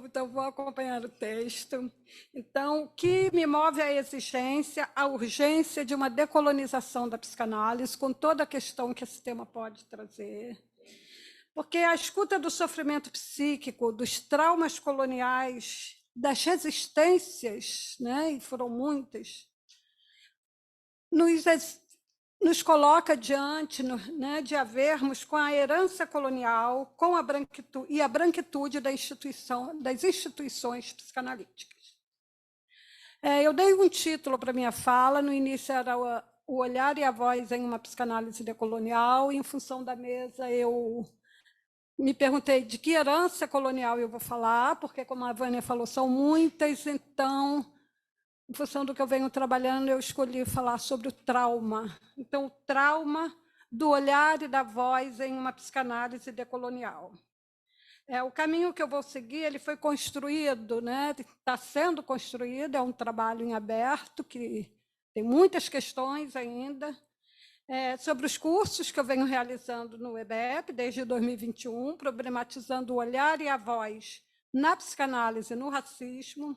Então, vou acompanhar o texto. Então, o que me move é a exigência, a urgência de uma decolonização da psicanálise, com toda a questão que esse tema pode trazer. Porque a escuta do sofrimento psíquico, dos traumas coloniais, das resistências, né, e foram muitas, nos coloca diante, né, de havermos com a herança colonial, com a branquitude das instituições psicanalíticas. Eu dei um título para minha fala, no início era o olhar e a voz em uma psicanálise decolonial, e em função da mesa eu me perguntei de que herança colonial eu vou falar, porque, como a Vânia falou, são muitas, então, em função do que eu venho trabalhando, eu escolhi falar sobre o trauma. Então, o trauma do olhar e da voz em uma psicanálise decolonial. O caminho que eu vou seguir, ele foi construído, né? Está sendo construído, é um trabalho em aberto, que tem muitas questões ainda, sobre os cursos que eu venho realizando no EBEP desde 2021, problematizando o olhar e a voz na psicanálise, no racismo,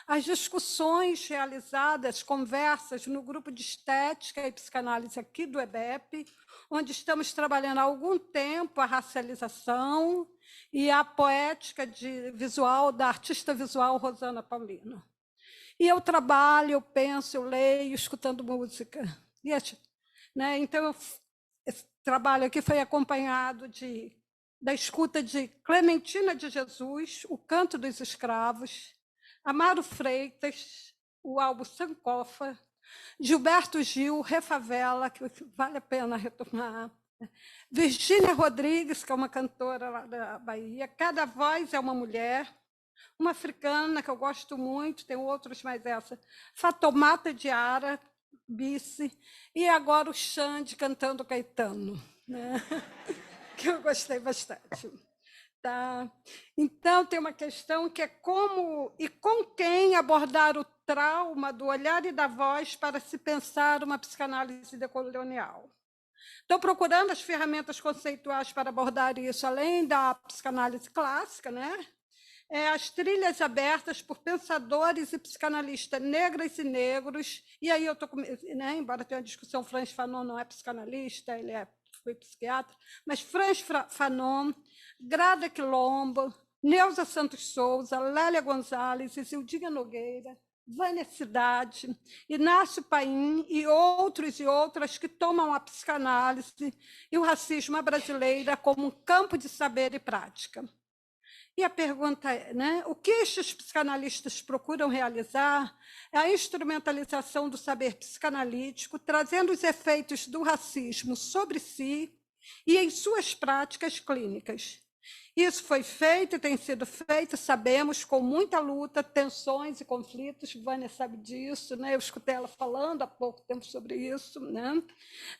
as discussões realizadas, conversas no grupo de estética e psicanálise aqui do EBEP, onde estamos trabalhando há algum tempo a racialização e a poética visual da artista visual Rosana Paulino. E eu trabalho, eu penso, eu leio, escutando música. Né? Então, esse trabalho aqui foi acompanhado da escuta de Clementina de Jesus, O Canto dos Escravos, Amaro Freitas, o álbum Sankofa, Gilberto Gil, Refavela, que vale a pena retomar, Virgínia Rodrigues, que é uma cantora lá da Bahia, Cada Voz é uma Mulher, uma africana que eu gosto muito, tem outros, mas essa, Fatoumata Diarra, Bice, e agora o Xande cantando Caetano, né? Que eu gostei bastante. Tá? Então, tem uma questão que é como e com quem abordar o trauma do olhar e da voz para se pensar uma psicanálise decolonial. Estou procurando as ferramentas conceituais para abordar isso, além da psicanálise clássica, né? As trilhas abertas por pensadores e psicanalistas negras e negros, e aí eu estou, né, embora tenha uma discussão, Frantz Fanon não é psicanalista, ele foi psiquiatra, mas Frantz Fanon, Grada Quilombo, Neuza Santos Souza, Lélia Gonzalez, Isildinha Nogueira, Vânia Cidade, Inácio Paim e outros e outras que tomam a psicanálise e o racismo brasileira como um campo de saber e prática. E a pergunta é, né, o que estes psicanalistas procuram realizar é a instrumentalização do saber psicanalítico, trazendo os efeitos do racismo sobre si e em suas práticas clínicas. Isso foi feito e tem sido feito, sabemos, com muita luta, tensões e conflitos, Vânia sabe disso, né? Eu escutei ela falando há pouco tempo sobre isso, né?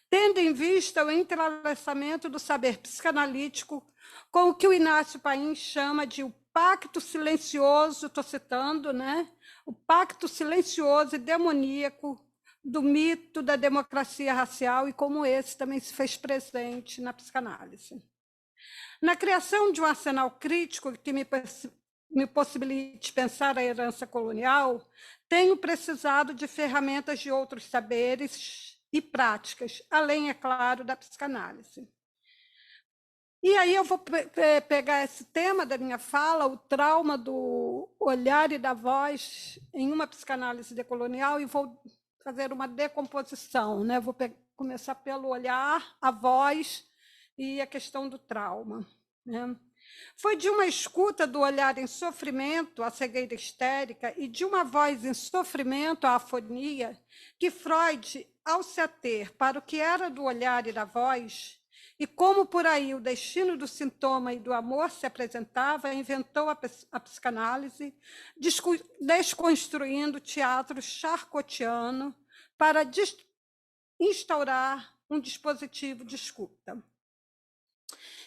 Tendo em vista o entrelaçamento do saber psicanalítico com o que o Inácio Paim chama de o pacto silencioso, estou citando, né? O pacto silencioso e demoníaco do mito da democracia racial e como esse também se fez presente na psicanálise. Na criação de um arsenal crítico que me possibilite pensar a herança colonial, tenho precisado de ferramentas de outros saberes e práticas, além, é claro, da psicanálise. E aí eu vou pegar esse tema da minha fala, o trauma do olhar e da voz em uma psicanálise decolonial, e vou fazer uma decomposição, né? Vou começar pelo olhar, a voz e a questão do trauma, né? Foi de uma escuta do olhar em sofrimento, a cegueira histérica, e de uma voz em sofrimento, a afonia, que Freud, ao se ater para o que era do olhar e da voz, e como por aí o destino do sintoma e do amor se apresentava, inventou a psicanálise, desconstruindo o teatro charcotiano para instaurar um dispositivo de escuta.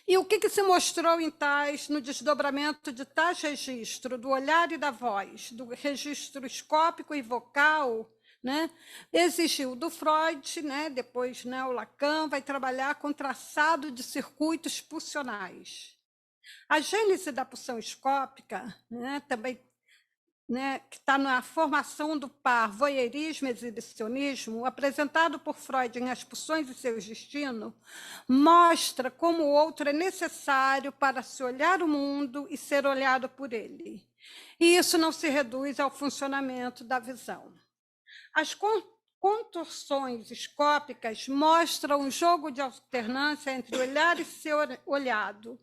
E o que se mostrou no desdobramento de tais registro do olhar e da voz, do registro escópico e vocal, né? Exigiu do Freud, né? Depois, né, o Lacan vai trabalhar com traçado de circuitos pulsionais. A gênese da pulsão escópica, né, também, né, que está na formação do par voyeurismo e exibicionismo, apresentado por Freud em As Pulsões e Seus Destinos, mostra como o outro é necessário para se olhar o mundo e ser olhado por ele. E isso não se reduz ao funcionamento da visão. As contorções escópicas mostram um jogo de alternância entre olhar e ser olhado,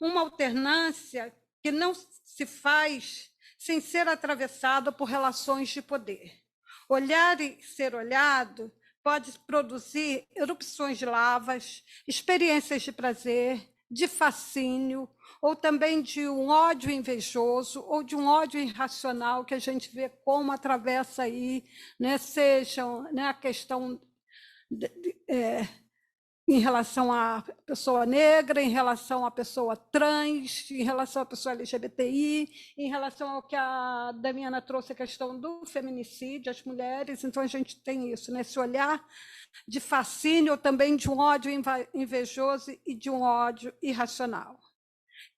uma alternância que não se faz sem ser atravessado por relações de poder. Olhar e ser olhado pode produzir erupções de lavas, experiências de prazer, de fascínio, ou também de um ódio invejoso, ou de um ódio irracional, que a gente vê como atravessa aí, né, sejam, né, a questão em relação à pessoa negra, em relação à pessoa trans, em relação à pessoa LGBTI, em relação ao que a Damiana trouxe, a questão do feminicídio, as mulheres. Então, a gente tem isso, né? Esse olhar de fascínio, também de um ódio invejoso e de um ódio irracional.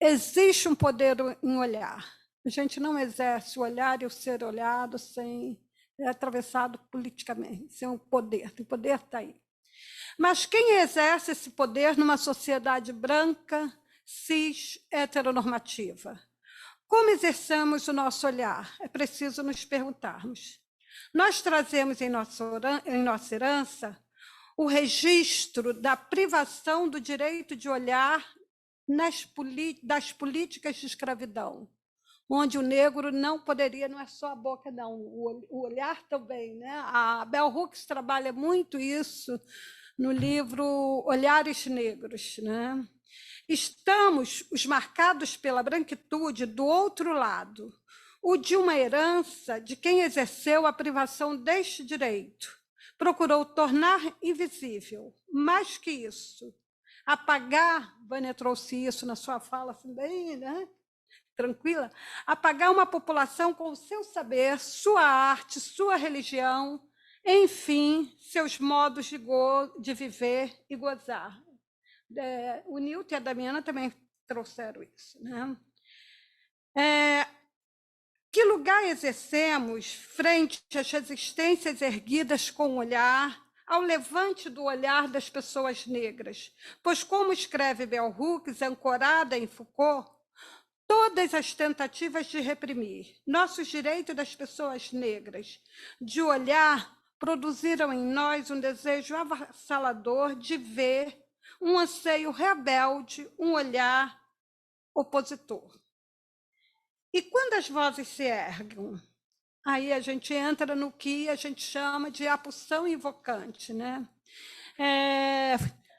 Existe um poder em olhar. A gente não exerce o olhar e o ser olhado sem atravessado politicamente, sem o poder. O poder está aí. Mas quem exerce esse poder numa sociedade branca, cis, heteronormativa? Como exercemos o nosso olhar? É preciso nos perguntarmos. Nós trazemos em nossa herança o registro da privação do direito de olhar das políticas de escravidão, onde o negro não poderia, não é só a boca, não, o olhar também, né? A Bell Hooks trabalha muito isso no livro Olhares Negros, né? Estamos os marcados pela branquitude do outro lado, o de uma herança de quem exerceu a privação deste direito, procurou tornar invisível, mais que isso, apagar, Vânia trouxe isso na sua fala, assim, bem, né? Tranquila, apagar uma população com o seu saber, sua arte, sua religião, enfim, seus modos de viver e gozar. O Nilton e a Damiana também trouxeram isso, né? Que lugar exercemos frente às resistências erguidas com o olhar, ao levante do olhar das pessoas negras? Pois, como escreve Bell Hooks, ancorada em Foucault, todas as tentativas de reprimir nossos direitos das pessoas negras de olhar produziram em nós um desejo avassalador de ver, um anseio rebelde, um olhar opositor. E quando as vozes se erguem, aí a gente entra no que a gente chama de a pulsão invocante, né?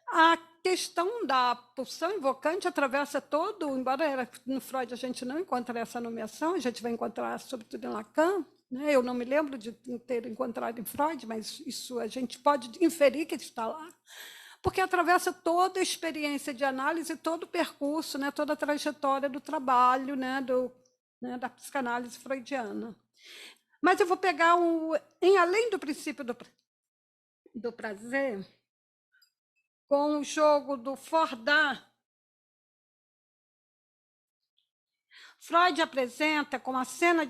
A questão da pulsão invocante atravessa todo, embora no Freud a gente não encontre essa nomeação, a gente vai encontrar sobretudo em Lacan, né? Eu não me lembro de ter encontrado em Freud, mas isso a gente pode inferir que está lá, porque atravessa toda a experiência de análise, todo o percurso, né? Toda a trajetória do trabalho, né? Da psicanálise freudiana. Mas eu vou pegar além do princípio do prazer, com o jogo do Fordin, Freud apresenta como apresenta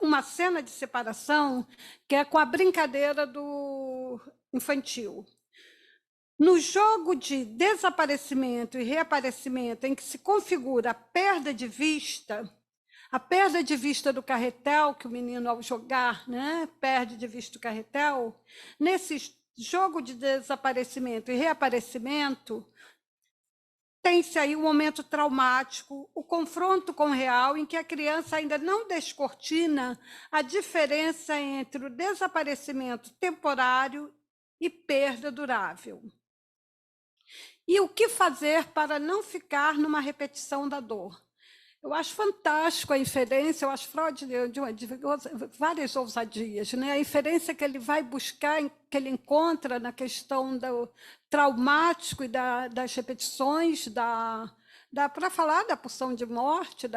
uma cena de separação que é com a brincadeira do infantil. No jogo de desaparecimento e reaparecimento, em que se configura a perda de vista do carretel, que o menino, ao jogar, né, perde de vista o carretel, nesse jogo de desaparecimento e reaparecimento, tem-se aí um momento traumático, o confronto com o real, em que a criança ainda não descortina a diferença entre o desaparecimento temporário e perda durável. E o que fazer para não ficar numa repetição da dor? Eu acho fantástico a inferência, eu acho Freud de várias ousadias, né? A inferência que ele vai buscar, que ele encontra na questão do traumático e das repetições, para falar da pulsão de morte,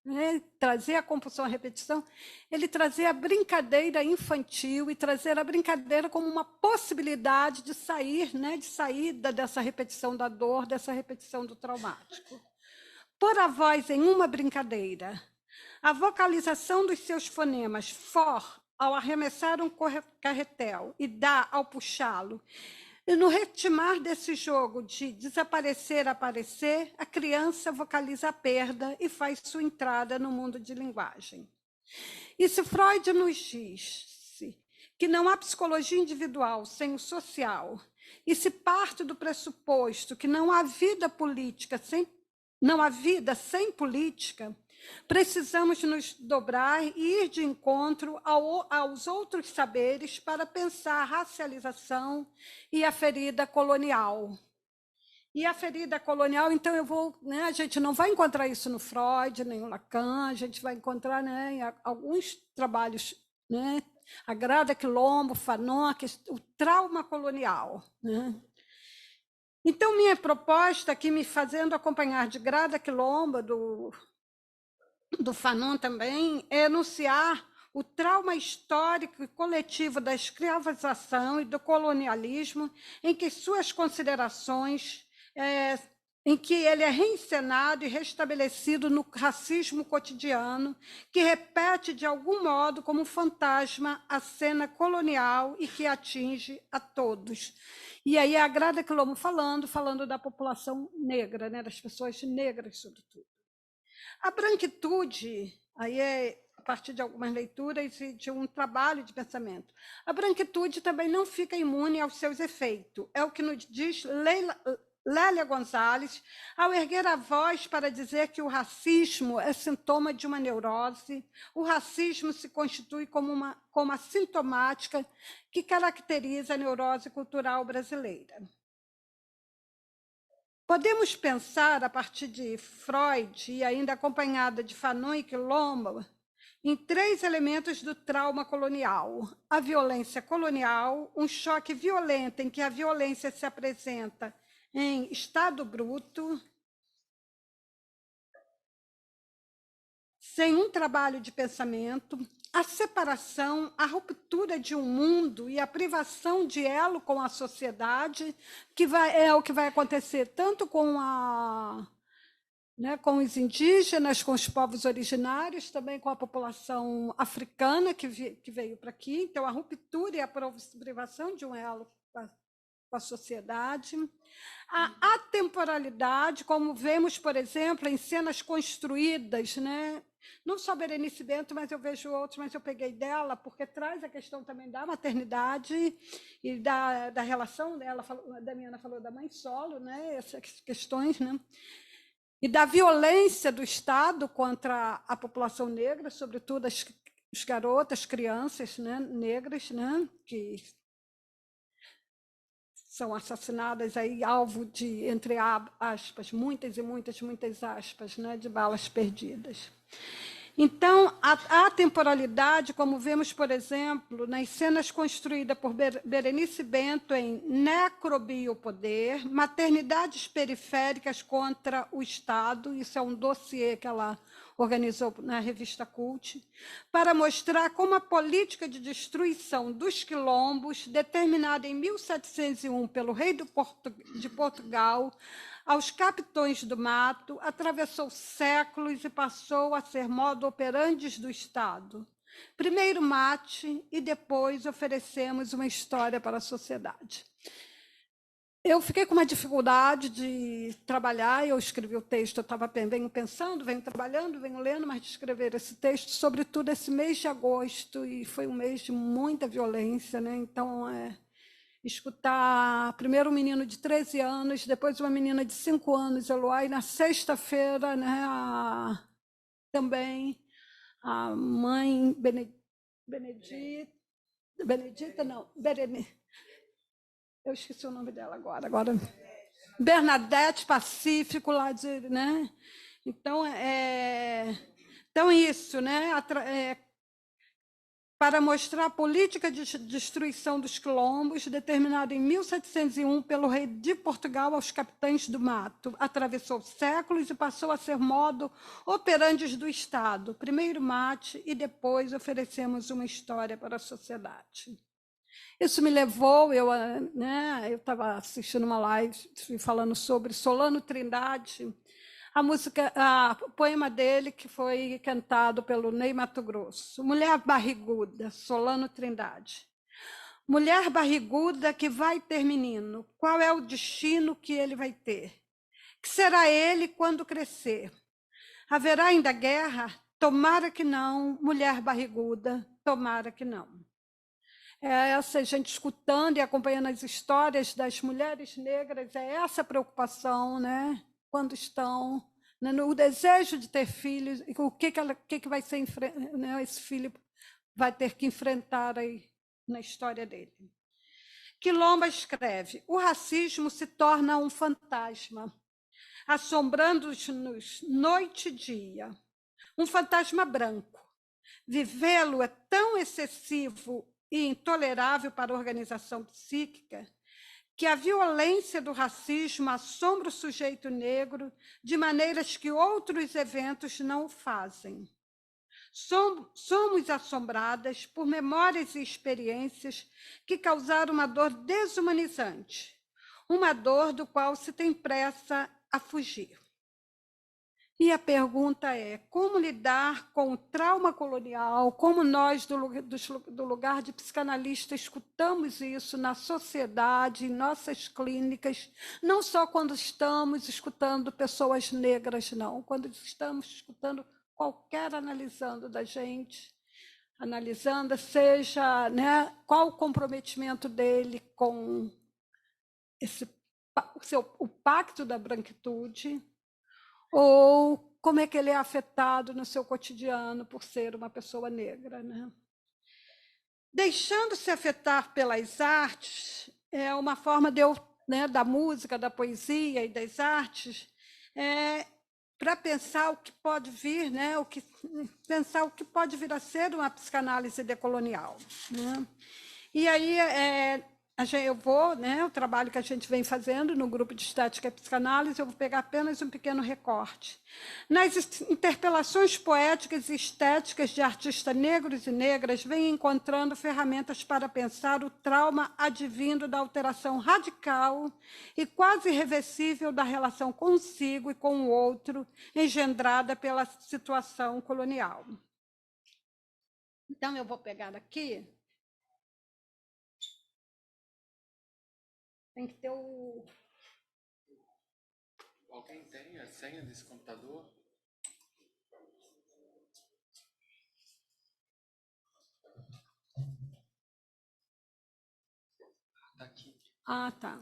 né? Trazer a compulsão à repetição, ele trazer a brincadeira infantil e trazer a brincadeira como uma possibilidade de sair, né? De saída dessa repetição da dor, dessa repetição do traumático. Pôr a voz em uma brincadeira, a vocalização dos seus fonemas for ao arremessar um carretel e dá ao puxá-lo, e no ritmar desse jogo de desaparecer, aparecer, a criança vocaliza a perda e faz sua entrada no mundo de linguagem. E se Freud nos disse que não há psicologia individual sem o social, e se parte do pressuposto que não há vida política não há vida sem política, precisamos nos dobrar e ir de encontro aos outros saberes para pensar a racialização e a ferida colonial. E a ferida colonial, então a gente não vai encontrar isso no Freud, nem no Lacan, a gente vai encontrar, em alguns trabalhos, a Grada Quilombo, Fanon, o trauma colonial. Então, minha proposta aqui, me fazendo acompanhar de Grada Quilombo, do Fanon também, é enunciar o trauma histórico e coletivo da escravização e do colonialismo, em que suas considerações, em que ele é reencenado e restabelecido no racismo cotidiano, que repete de algum modo como fantasma a cena colonial e que atinge a todos. E aí a Grada Quilombo falando da população negra, das pessoas negras, sobretudo. A branquitude, aí é a partir de algumas leituras e de um trabalho de pensamento. A branquitude também não fica imune aos seus efeitos. É o que nos diz Lélia Gonzalez, ao erguer a voz para dizer que o racismo é sintoma de uma neurose, o racismo se constitui como a sintomática que caracteriza a neurose cultural brasileira. Podemos pensar, a partir de Freud, e ainda acompanhada de Fanon e Quilombo, em 3 elementos do trauma colonial. A violência colonial, um choque violento em que a violência se apresenta em estado bruto, sem um trabalho de pensamento, a separação, a ruptura de um mundo e a privação de elo com a sociedade, que é o que vai acontecer tanto com com os indígenas, com os povos originários, também com a população africana que veio para aqui. Então, a ruptura e a privação de um elo com a sociedade. A atemporalidade, como vemos, por exemplo, em cenas construídas, não só Berenice Bento, mas eu vejo outros, mas eu peguei dela, porque traz a questão também da maternidade e da relação dela. A Damiana falou da mãe solo, essas questões, e da violência do Estado contra a população negra, sobretudo as garotas, crianças negras, que são assassinadas aí, alvo de, entre aspas, muitas e muitas, muitas aspas, de balas perdidas. Então, a temporalidade, como vemos, por exemplo, nas cenas construídas por Berenice Bento em Necrobio Poder, Maternidades Periféricas contra o Estado, isso é um dossiê que ela organizou na revista Cult, para mostrar como a política de destruição dos quilombos, determinada em 1701 pelo rei de Portugal, aos capitões do mato, atravessou séculos e passou a ser modo operandi do Estado. Primeiro mate e depois oferecemos uma história para a sociedade. Eu fiquei com uma dificuldade de trabalhar, eu escrevi o texto, venho pensando, venho trabalhando, venho lendo, mas de escrever esse texto, sobretudo esse mês de agosto, e foi um mês de muita violência, então escutar primeiro um menino de 13 anos, depois uma menina de 5 anos, Eloá, e na sexta-feira também a mãe Benedita, não, Berenice, eu esqueci o nome dela agora Bernadette Pacífico, lá de, Então, isso, para mostrar a política de destruição dos quilombos, determinada em 1701 pelo rei de Portugal aos capitães do mato. Atravessou séculos e passou a ser modo operandi do Estado. Primeiro mate e depois oferecemos uma história para a sociedade. Isso me levou, eu estava assistindo uma live falando sobre Solano Trindade, o poema dele que foi cantado pelo Ney Matogrosso. Mulher barriguda, Solano Trindade. Mulher barriguda que vai ter menino, qual é o destino que ele vai ter? Que será ele quando crescer? Haverá ainda guerra? tomara que não. Mulher barriguda, tomara que não. Essa gente escutando e acompanhando as histórias das mulheres negras, é essa preocupação, né? Quando estão, né, no desejo de ter filhos, o que vai ser, né, esse filho vai ter que enfrentar aí na história dele. Quilomba escreve: o racismo se torna um fantasma, assombrando-nos noite e dia. Um fantasma branco. Vivê-lo é tão excessivo e intolerável para a organização psíquica que a violência do racismo assombra o sujeito negro de maneiras que outros eventos não o fazem. Somos assombradas por memórias e experiências que causaram uma dor desumanizante, uma dor do qual se tem pressa a fugir. E a pergunta é: como lidar com o trauma colonial? Como nós, do lugar de psicanalista, escutamos isso na sociedade, em nossas clínicas, não só quando estamos escutando pessoas negras, não, quando estamos escutando qualquer analisando da gente, analisando, seja, né, qual o comprometimento dele com o pacto da branquitude, ou como é que ele é afetado no seu cotidiano por ser uma pessoa negra, né? Deixando-se afetar pelas artes é uma forma de eu, né, da música, da poesia e das artes, para pensar o que pode vir, né, pensar o que pode vir a ser uma psicanálise decolonial, né? E aí eu vou, né, o trabalho que a gente vem fazendo no grupo de estética e psicanálise, eu vou pegar apenas um pequeno recorte. Nas interpelações poéticas e estéticas de artistas negros e negras, vem encontrando ferramentas para pensar o trauma advindo da alteração radical e quase irreversível da relação consigo e com o outro, engendrada pela situação colonial. Então, eu vou pegar aqui. Tem que ter o... Alguém tem a senha desse computador? Tá aqui. Ah, tá.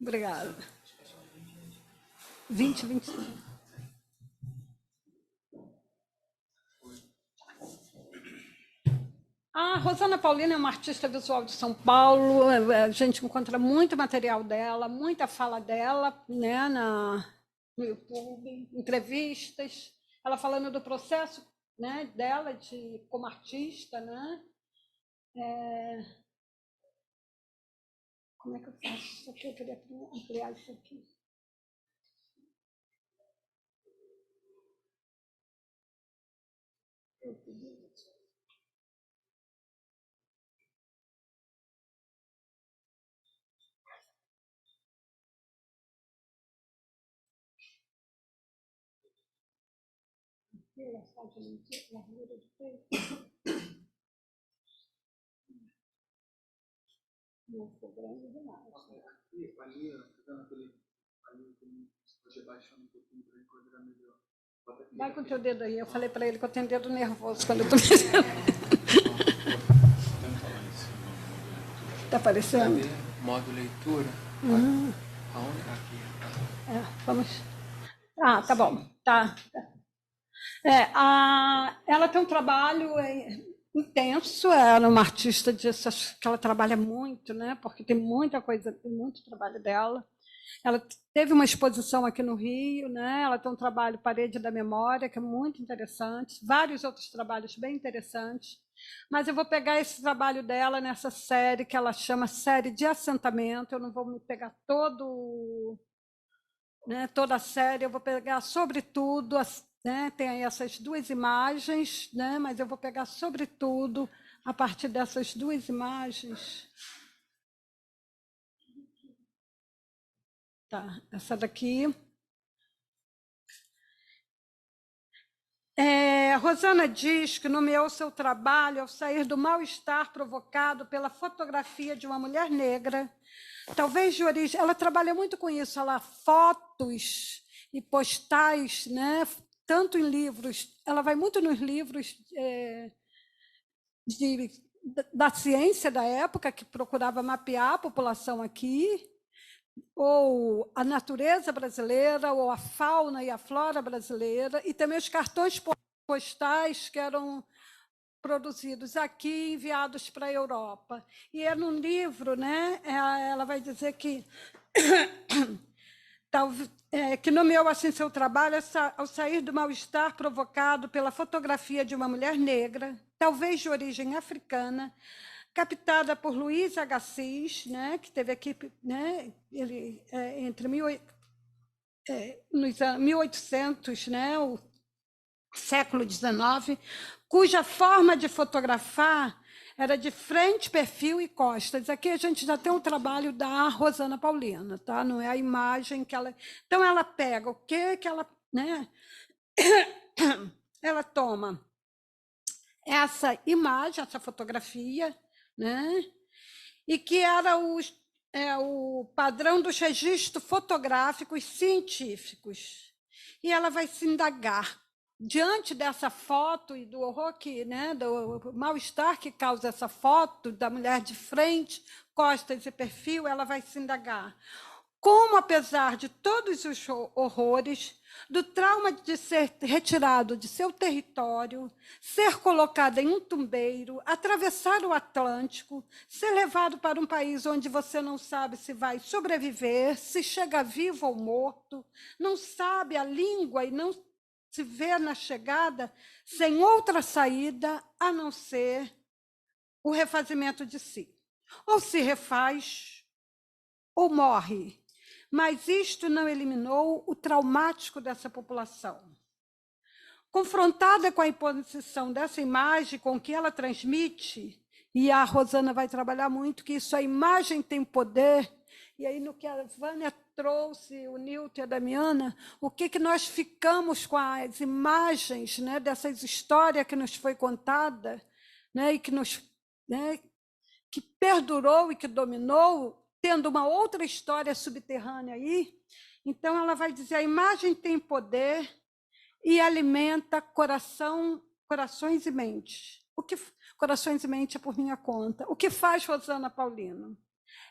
Obrigada. 25. A Rosana Paulino é uma artista visual de São Paulo, a gente encontra muito material dela, muita fala dela, né, no YouTube, entrevistas, ela falando do processo, né, dela como artista, né? Como é que eu faço isso aqui? Eu queria ampliar isso aqui. Não ficou grande demais. Ali, você baixando um pouquinho para enquadrar melhor. Vai com o teu dedo aí. Eu falei para ele que eu tenho dedo nervoso quando eu estou mexendo. Está aparecendo? Modo leitura. Aonde? Aqui. Vamos. Ah, tá bom. Tá. Ela tem um trabalho intenso, ela é uma artista que ela trabalha muito, né? Porque tem muita coisa, tem muito trabalho dela. Ela teve uma exposição aqui no Rio, né? Ela tem um trabalho Parede da Memória, que é muito interessante, vários outros trabalhos bem interessantes. Mas eu vou pegar esse trabalho dela nessa série que ela chama Série de Assentamento. Eu não vou me pegar toda a série, eu vou pegar sobretudo, né, tem aí essas duas imagens, né, mas eu vou pegar sobretudo a partir dessas duas imagens. Tá, essa daqui. Rosana diz que nomeou seu trabalho ao sair do mal-estar provocado pela fotografia de uma mulher negra talvez de origem, ela trabalha muito com isso, ela fotos e postais, né? Tanto em livros, ela vai muito nos livros da ciência da época, que procurava mapear a população aqui, ou a natureza brasileira, ou a fauna e a flora brasileira, e também os cartões postais que eram produzidos aqui, enviados para a Europa. E é num livro, né, ela vai dizer que que nomeou assim seu trabalho ao sair do mal-estar provocado pela fotografia de uma mulher negra, talvez de origem africana, captada por Luiz Agassiz, né, que teve aqui, né, ele, entre 1800, né, o século XIX, cuja forma de fotografar era de frente, perfil e costas. Aqui a gente já tem um trabalho da Rosana Paulina, tá? Não é a imagem que ela... Então, ela pega o que ela... Né? Ela toma essa imagem, essa fotografia, né? E que era o padrão dos registros fotográficos científicos. E ela vai se indagar diante dessa foto e do horror que, né, do mal-estar que causa essa foto da mulher de frente, costas e perfil, ela vai se indagar. Como, apesar de todos os horrores, do trauma de ser retirado de seu território, ser colocada em um tumbeiro, atravessar o Atlântico, ser levado para um país onde você não sabe se vai sobreviver, se chega vivo ou morto, não sabe a língua e não se vê na chegada sem outra saída a não ser o refazimento de si. Ou se refaz ou morre. Mas isto não eliminou o traumático dessa população. Confrontada com a imposição dessa imagem, com o que ela transmite, e a Rosana vai trabalhar muito, que isso, a imagem tem poder, e aí no que a Vânia trouxe, o Nilton e a Damiana, o que nós ficamos com as imagens, né, dessas histórias que nos foi contada, né, e que que perdurou e que dominou, tendo uma outra história subterrânea aí. Então, ela vai dizer, a imagem tem poder e alimenta corações e mentes. Corações e mentes é por minha conta. O que faz Rosana Paulino?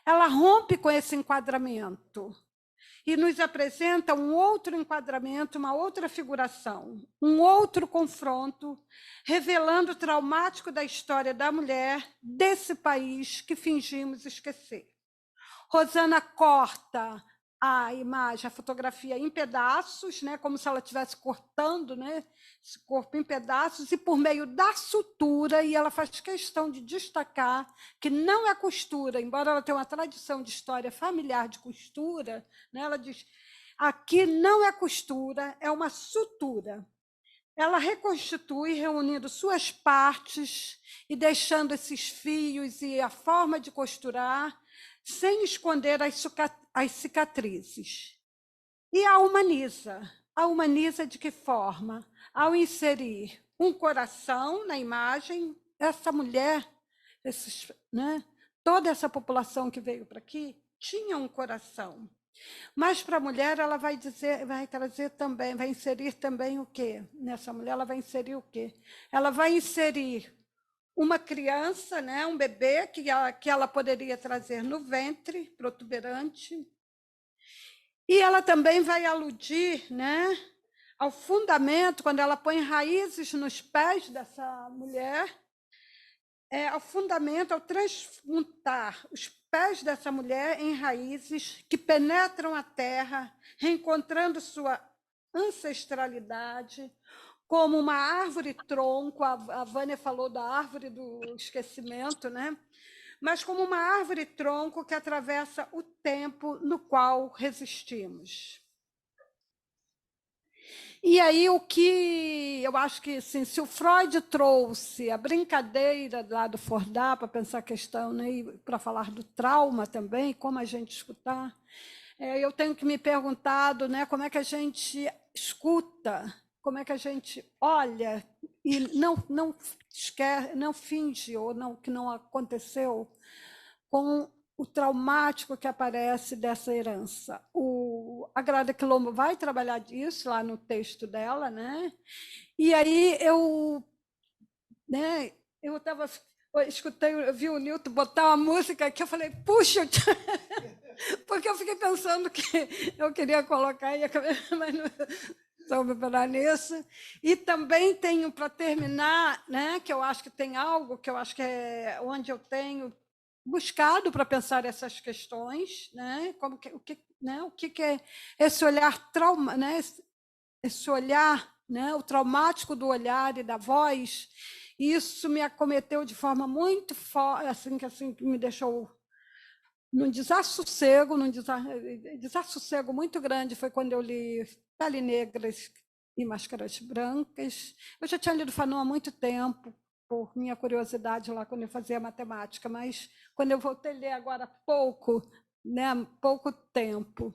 Ela rompe com esse enquadramento e nos apresenta um outro enquadramento, uma outra figuração, um outro confronto, revelando o traumático da história da mulher desse país que fingimos esquecer. Rosana corta a imagem, a fotografia em pedaços, né, como se ela estivesse cortando, né, esse corpo em pedaços, e por meio da sutura, e ela faz questão de destacar que não é costura, embora ela tenha uma tradição de história familiar de costura, né, ela diz, aqui não é costura, é uma sutura. Ela reconstitui, reunindo suas partes e deixando esses fios e a forma de costurar, sem esconder as cicatrizes. E a humaniza. A humaniza de que forma? Ao inserir um coração na imagem, essa mulher, né, toda essa população que veio para aqui, tinha um coração. Mas para a mulher, ela vai trazer também, vai inserir também o quê? Nessa mulher, ela vai inserir o quê? Ela vai inserir uma criança, né, um bebê que ela poderia trazer no ventre, protuberante. E ela também vai aludir, né, ao fundamento, quando ela põe raízes nos pés dessa mulher, ao fundamento, ao transmutar os pés dessa mulher em raízes que penetram a terra, reencontrando sua ancestralidade, como uma árvore-tronco, a Vânia falou da árvore do esquecimento, né? Mas como uma árvore-tronco que atravessa o tempo no qual resistimos. E aí, o que eu acho que, assim, se o Freud trouxe a brincadeira lá do Fordá para pensar a questão, né, e para falar do trauma também, como a gente escutar, eu tenho que me perguntado, né, como é que a gente escuta, como é que a gente olha e não finge ou não, que não aconteceu com o traumático que aparece dessa herança. A Grada Quilombo vai trabalhar disso lá no texto dela, né? E aí eu eu vi o Nilton botar uma música aqui, eu falei, puxa, porque eu fiquei pensando que eu queria colocar e acabei, mas não soube parar nisso. E também tenho, para terminar, né, que eu acho que tem algo que eu acho que é onde eu tenho buscado para pensar essas questões, né, como que, o que é esse olhar trauma, né, esse olhar, né, o traumático do olhar e da voz. Isso me acometeu de forma muito forte, assim que me deixou num desassossego, desassossego muito grande. Foi quando eu li Pele Negras e Máscaras Brancas. Eu já tinha lido Fanon há muito tempo, por minha curiosidade lá quando eu fazia matemática, mas quando eu voltei a ler agora há pouco, né, pouco tempo,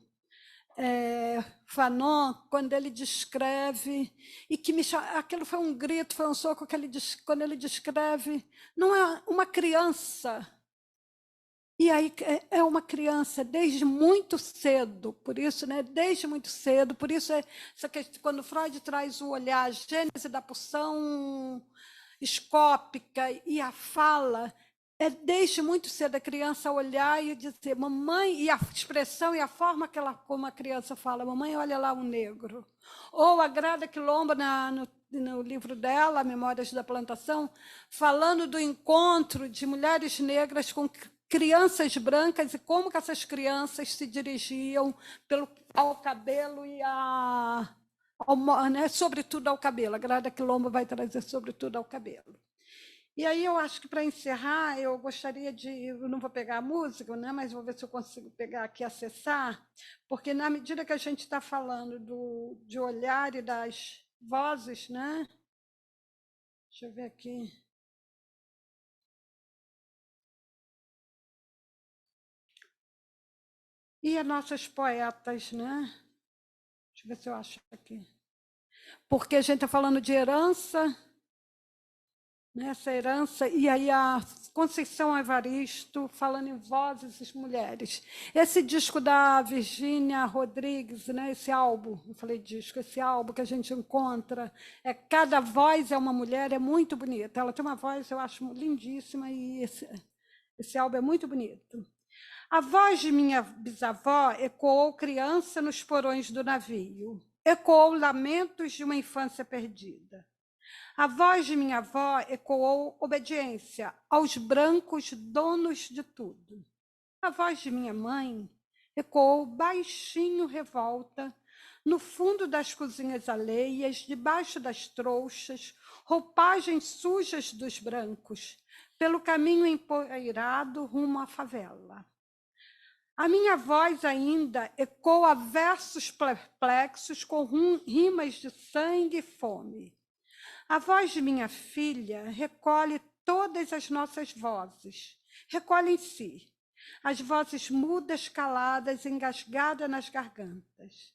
Fanon, quando ele descreve, e que aquilo foi um grito, foi um soco, quando ele descreve, não é uma criança, e aí é uma criança desde muito cedo, por isso, né, desde muito cedo, por isso quando Freud traz o olhar, a gênese da pulsão escópica e a fala, desde muito cedo a criança olhar e dizer, mamãe, e a expressão e a forma como a criança fala, mamãe, olha lá um negro. Ou a Grada Quilombo, no livro dela, Memórias da Plantação, falando do encontro de mulheres negras com crianças brancas e como que essas crianças se dirigiam ao cabelo e né, sobretudo ao cabelo. A Grada Quilombo vai trazer sobretudo ao cabelo. E aí eu acho que, para encerrar, eu gostaria eu não vou pegar a música, né, mas vou ver se eu consigo pegar aqui, acessar, porque na medida que a gente está falando de olhar e das vozes, né? Deixa eu ver aqui. E as nossas poetas, né? Deixa eu ver se eu acho aqui. Porque a gente está falando de herança, essa herança, e aí a Conceição Evaristo falando em vozes e mulheres. Esse disco da Virgínia Rodrigues, né, esse álbum, eu falei disco, esse álbum que a gente encontra, Cada Voz é uma Mulher, é muito bonito. Ela tem uma voz, eu acho, lindíssima, e esse álbum é muito bonito. A voz de minha bisavó ecoou criança nos porões do navio, ecoou lamentos de uma infância perdida. A voz de minha avó ecoou obediência aos brancos donos de tudo. A voz de minha mãe ecoou baixinho revolta no fundo das cozinhas alheias, debaixo das trouxas, roupagens sujas dos brancos, pelo caminho empoeirado rumo à favela. A minha voz ainda ecoa versos perplexos com rimas de sangue e fome. A voz de minha filha recolhe todas as nossas vozes, recolhe em si as vozes mudas, caladas, engasgadas nas gargantas.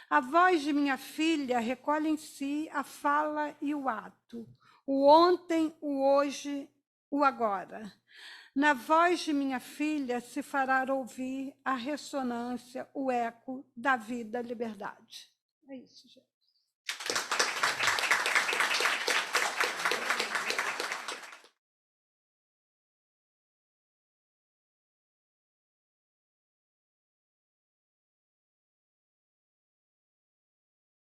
A voz de minha filha recolhe em si a fala e o ato, o ontem, o hoje, o agora. Na voz de minha filha se fará ouvir a ressonância, o eco da vida, liberdade. É isso, gente.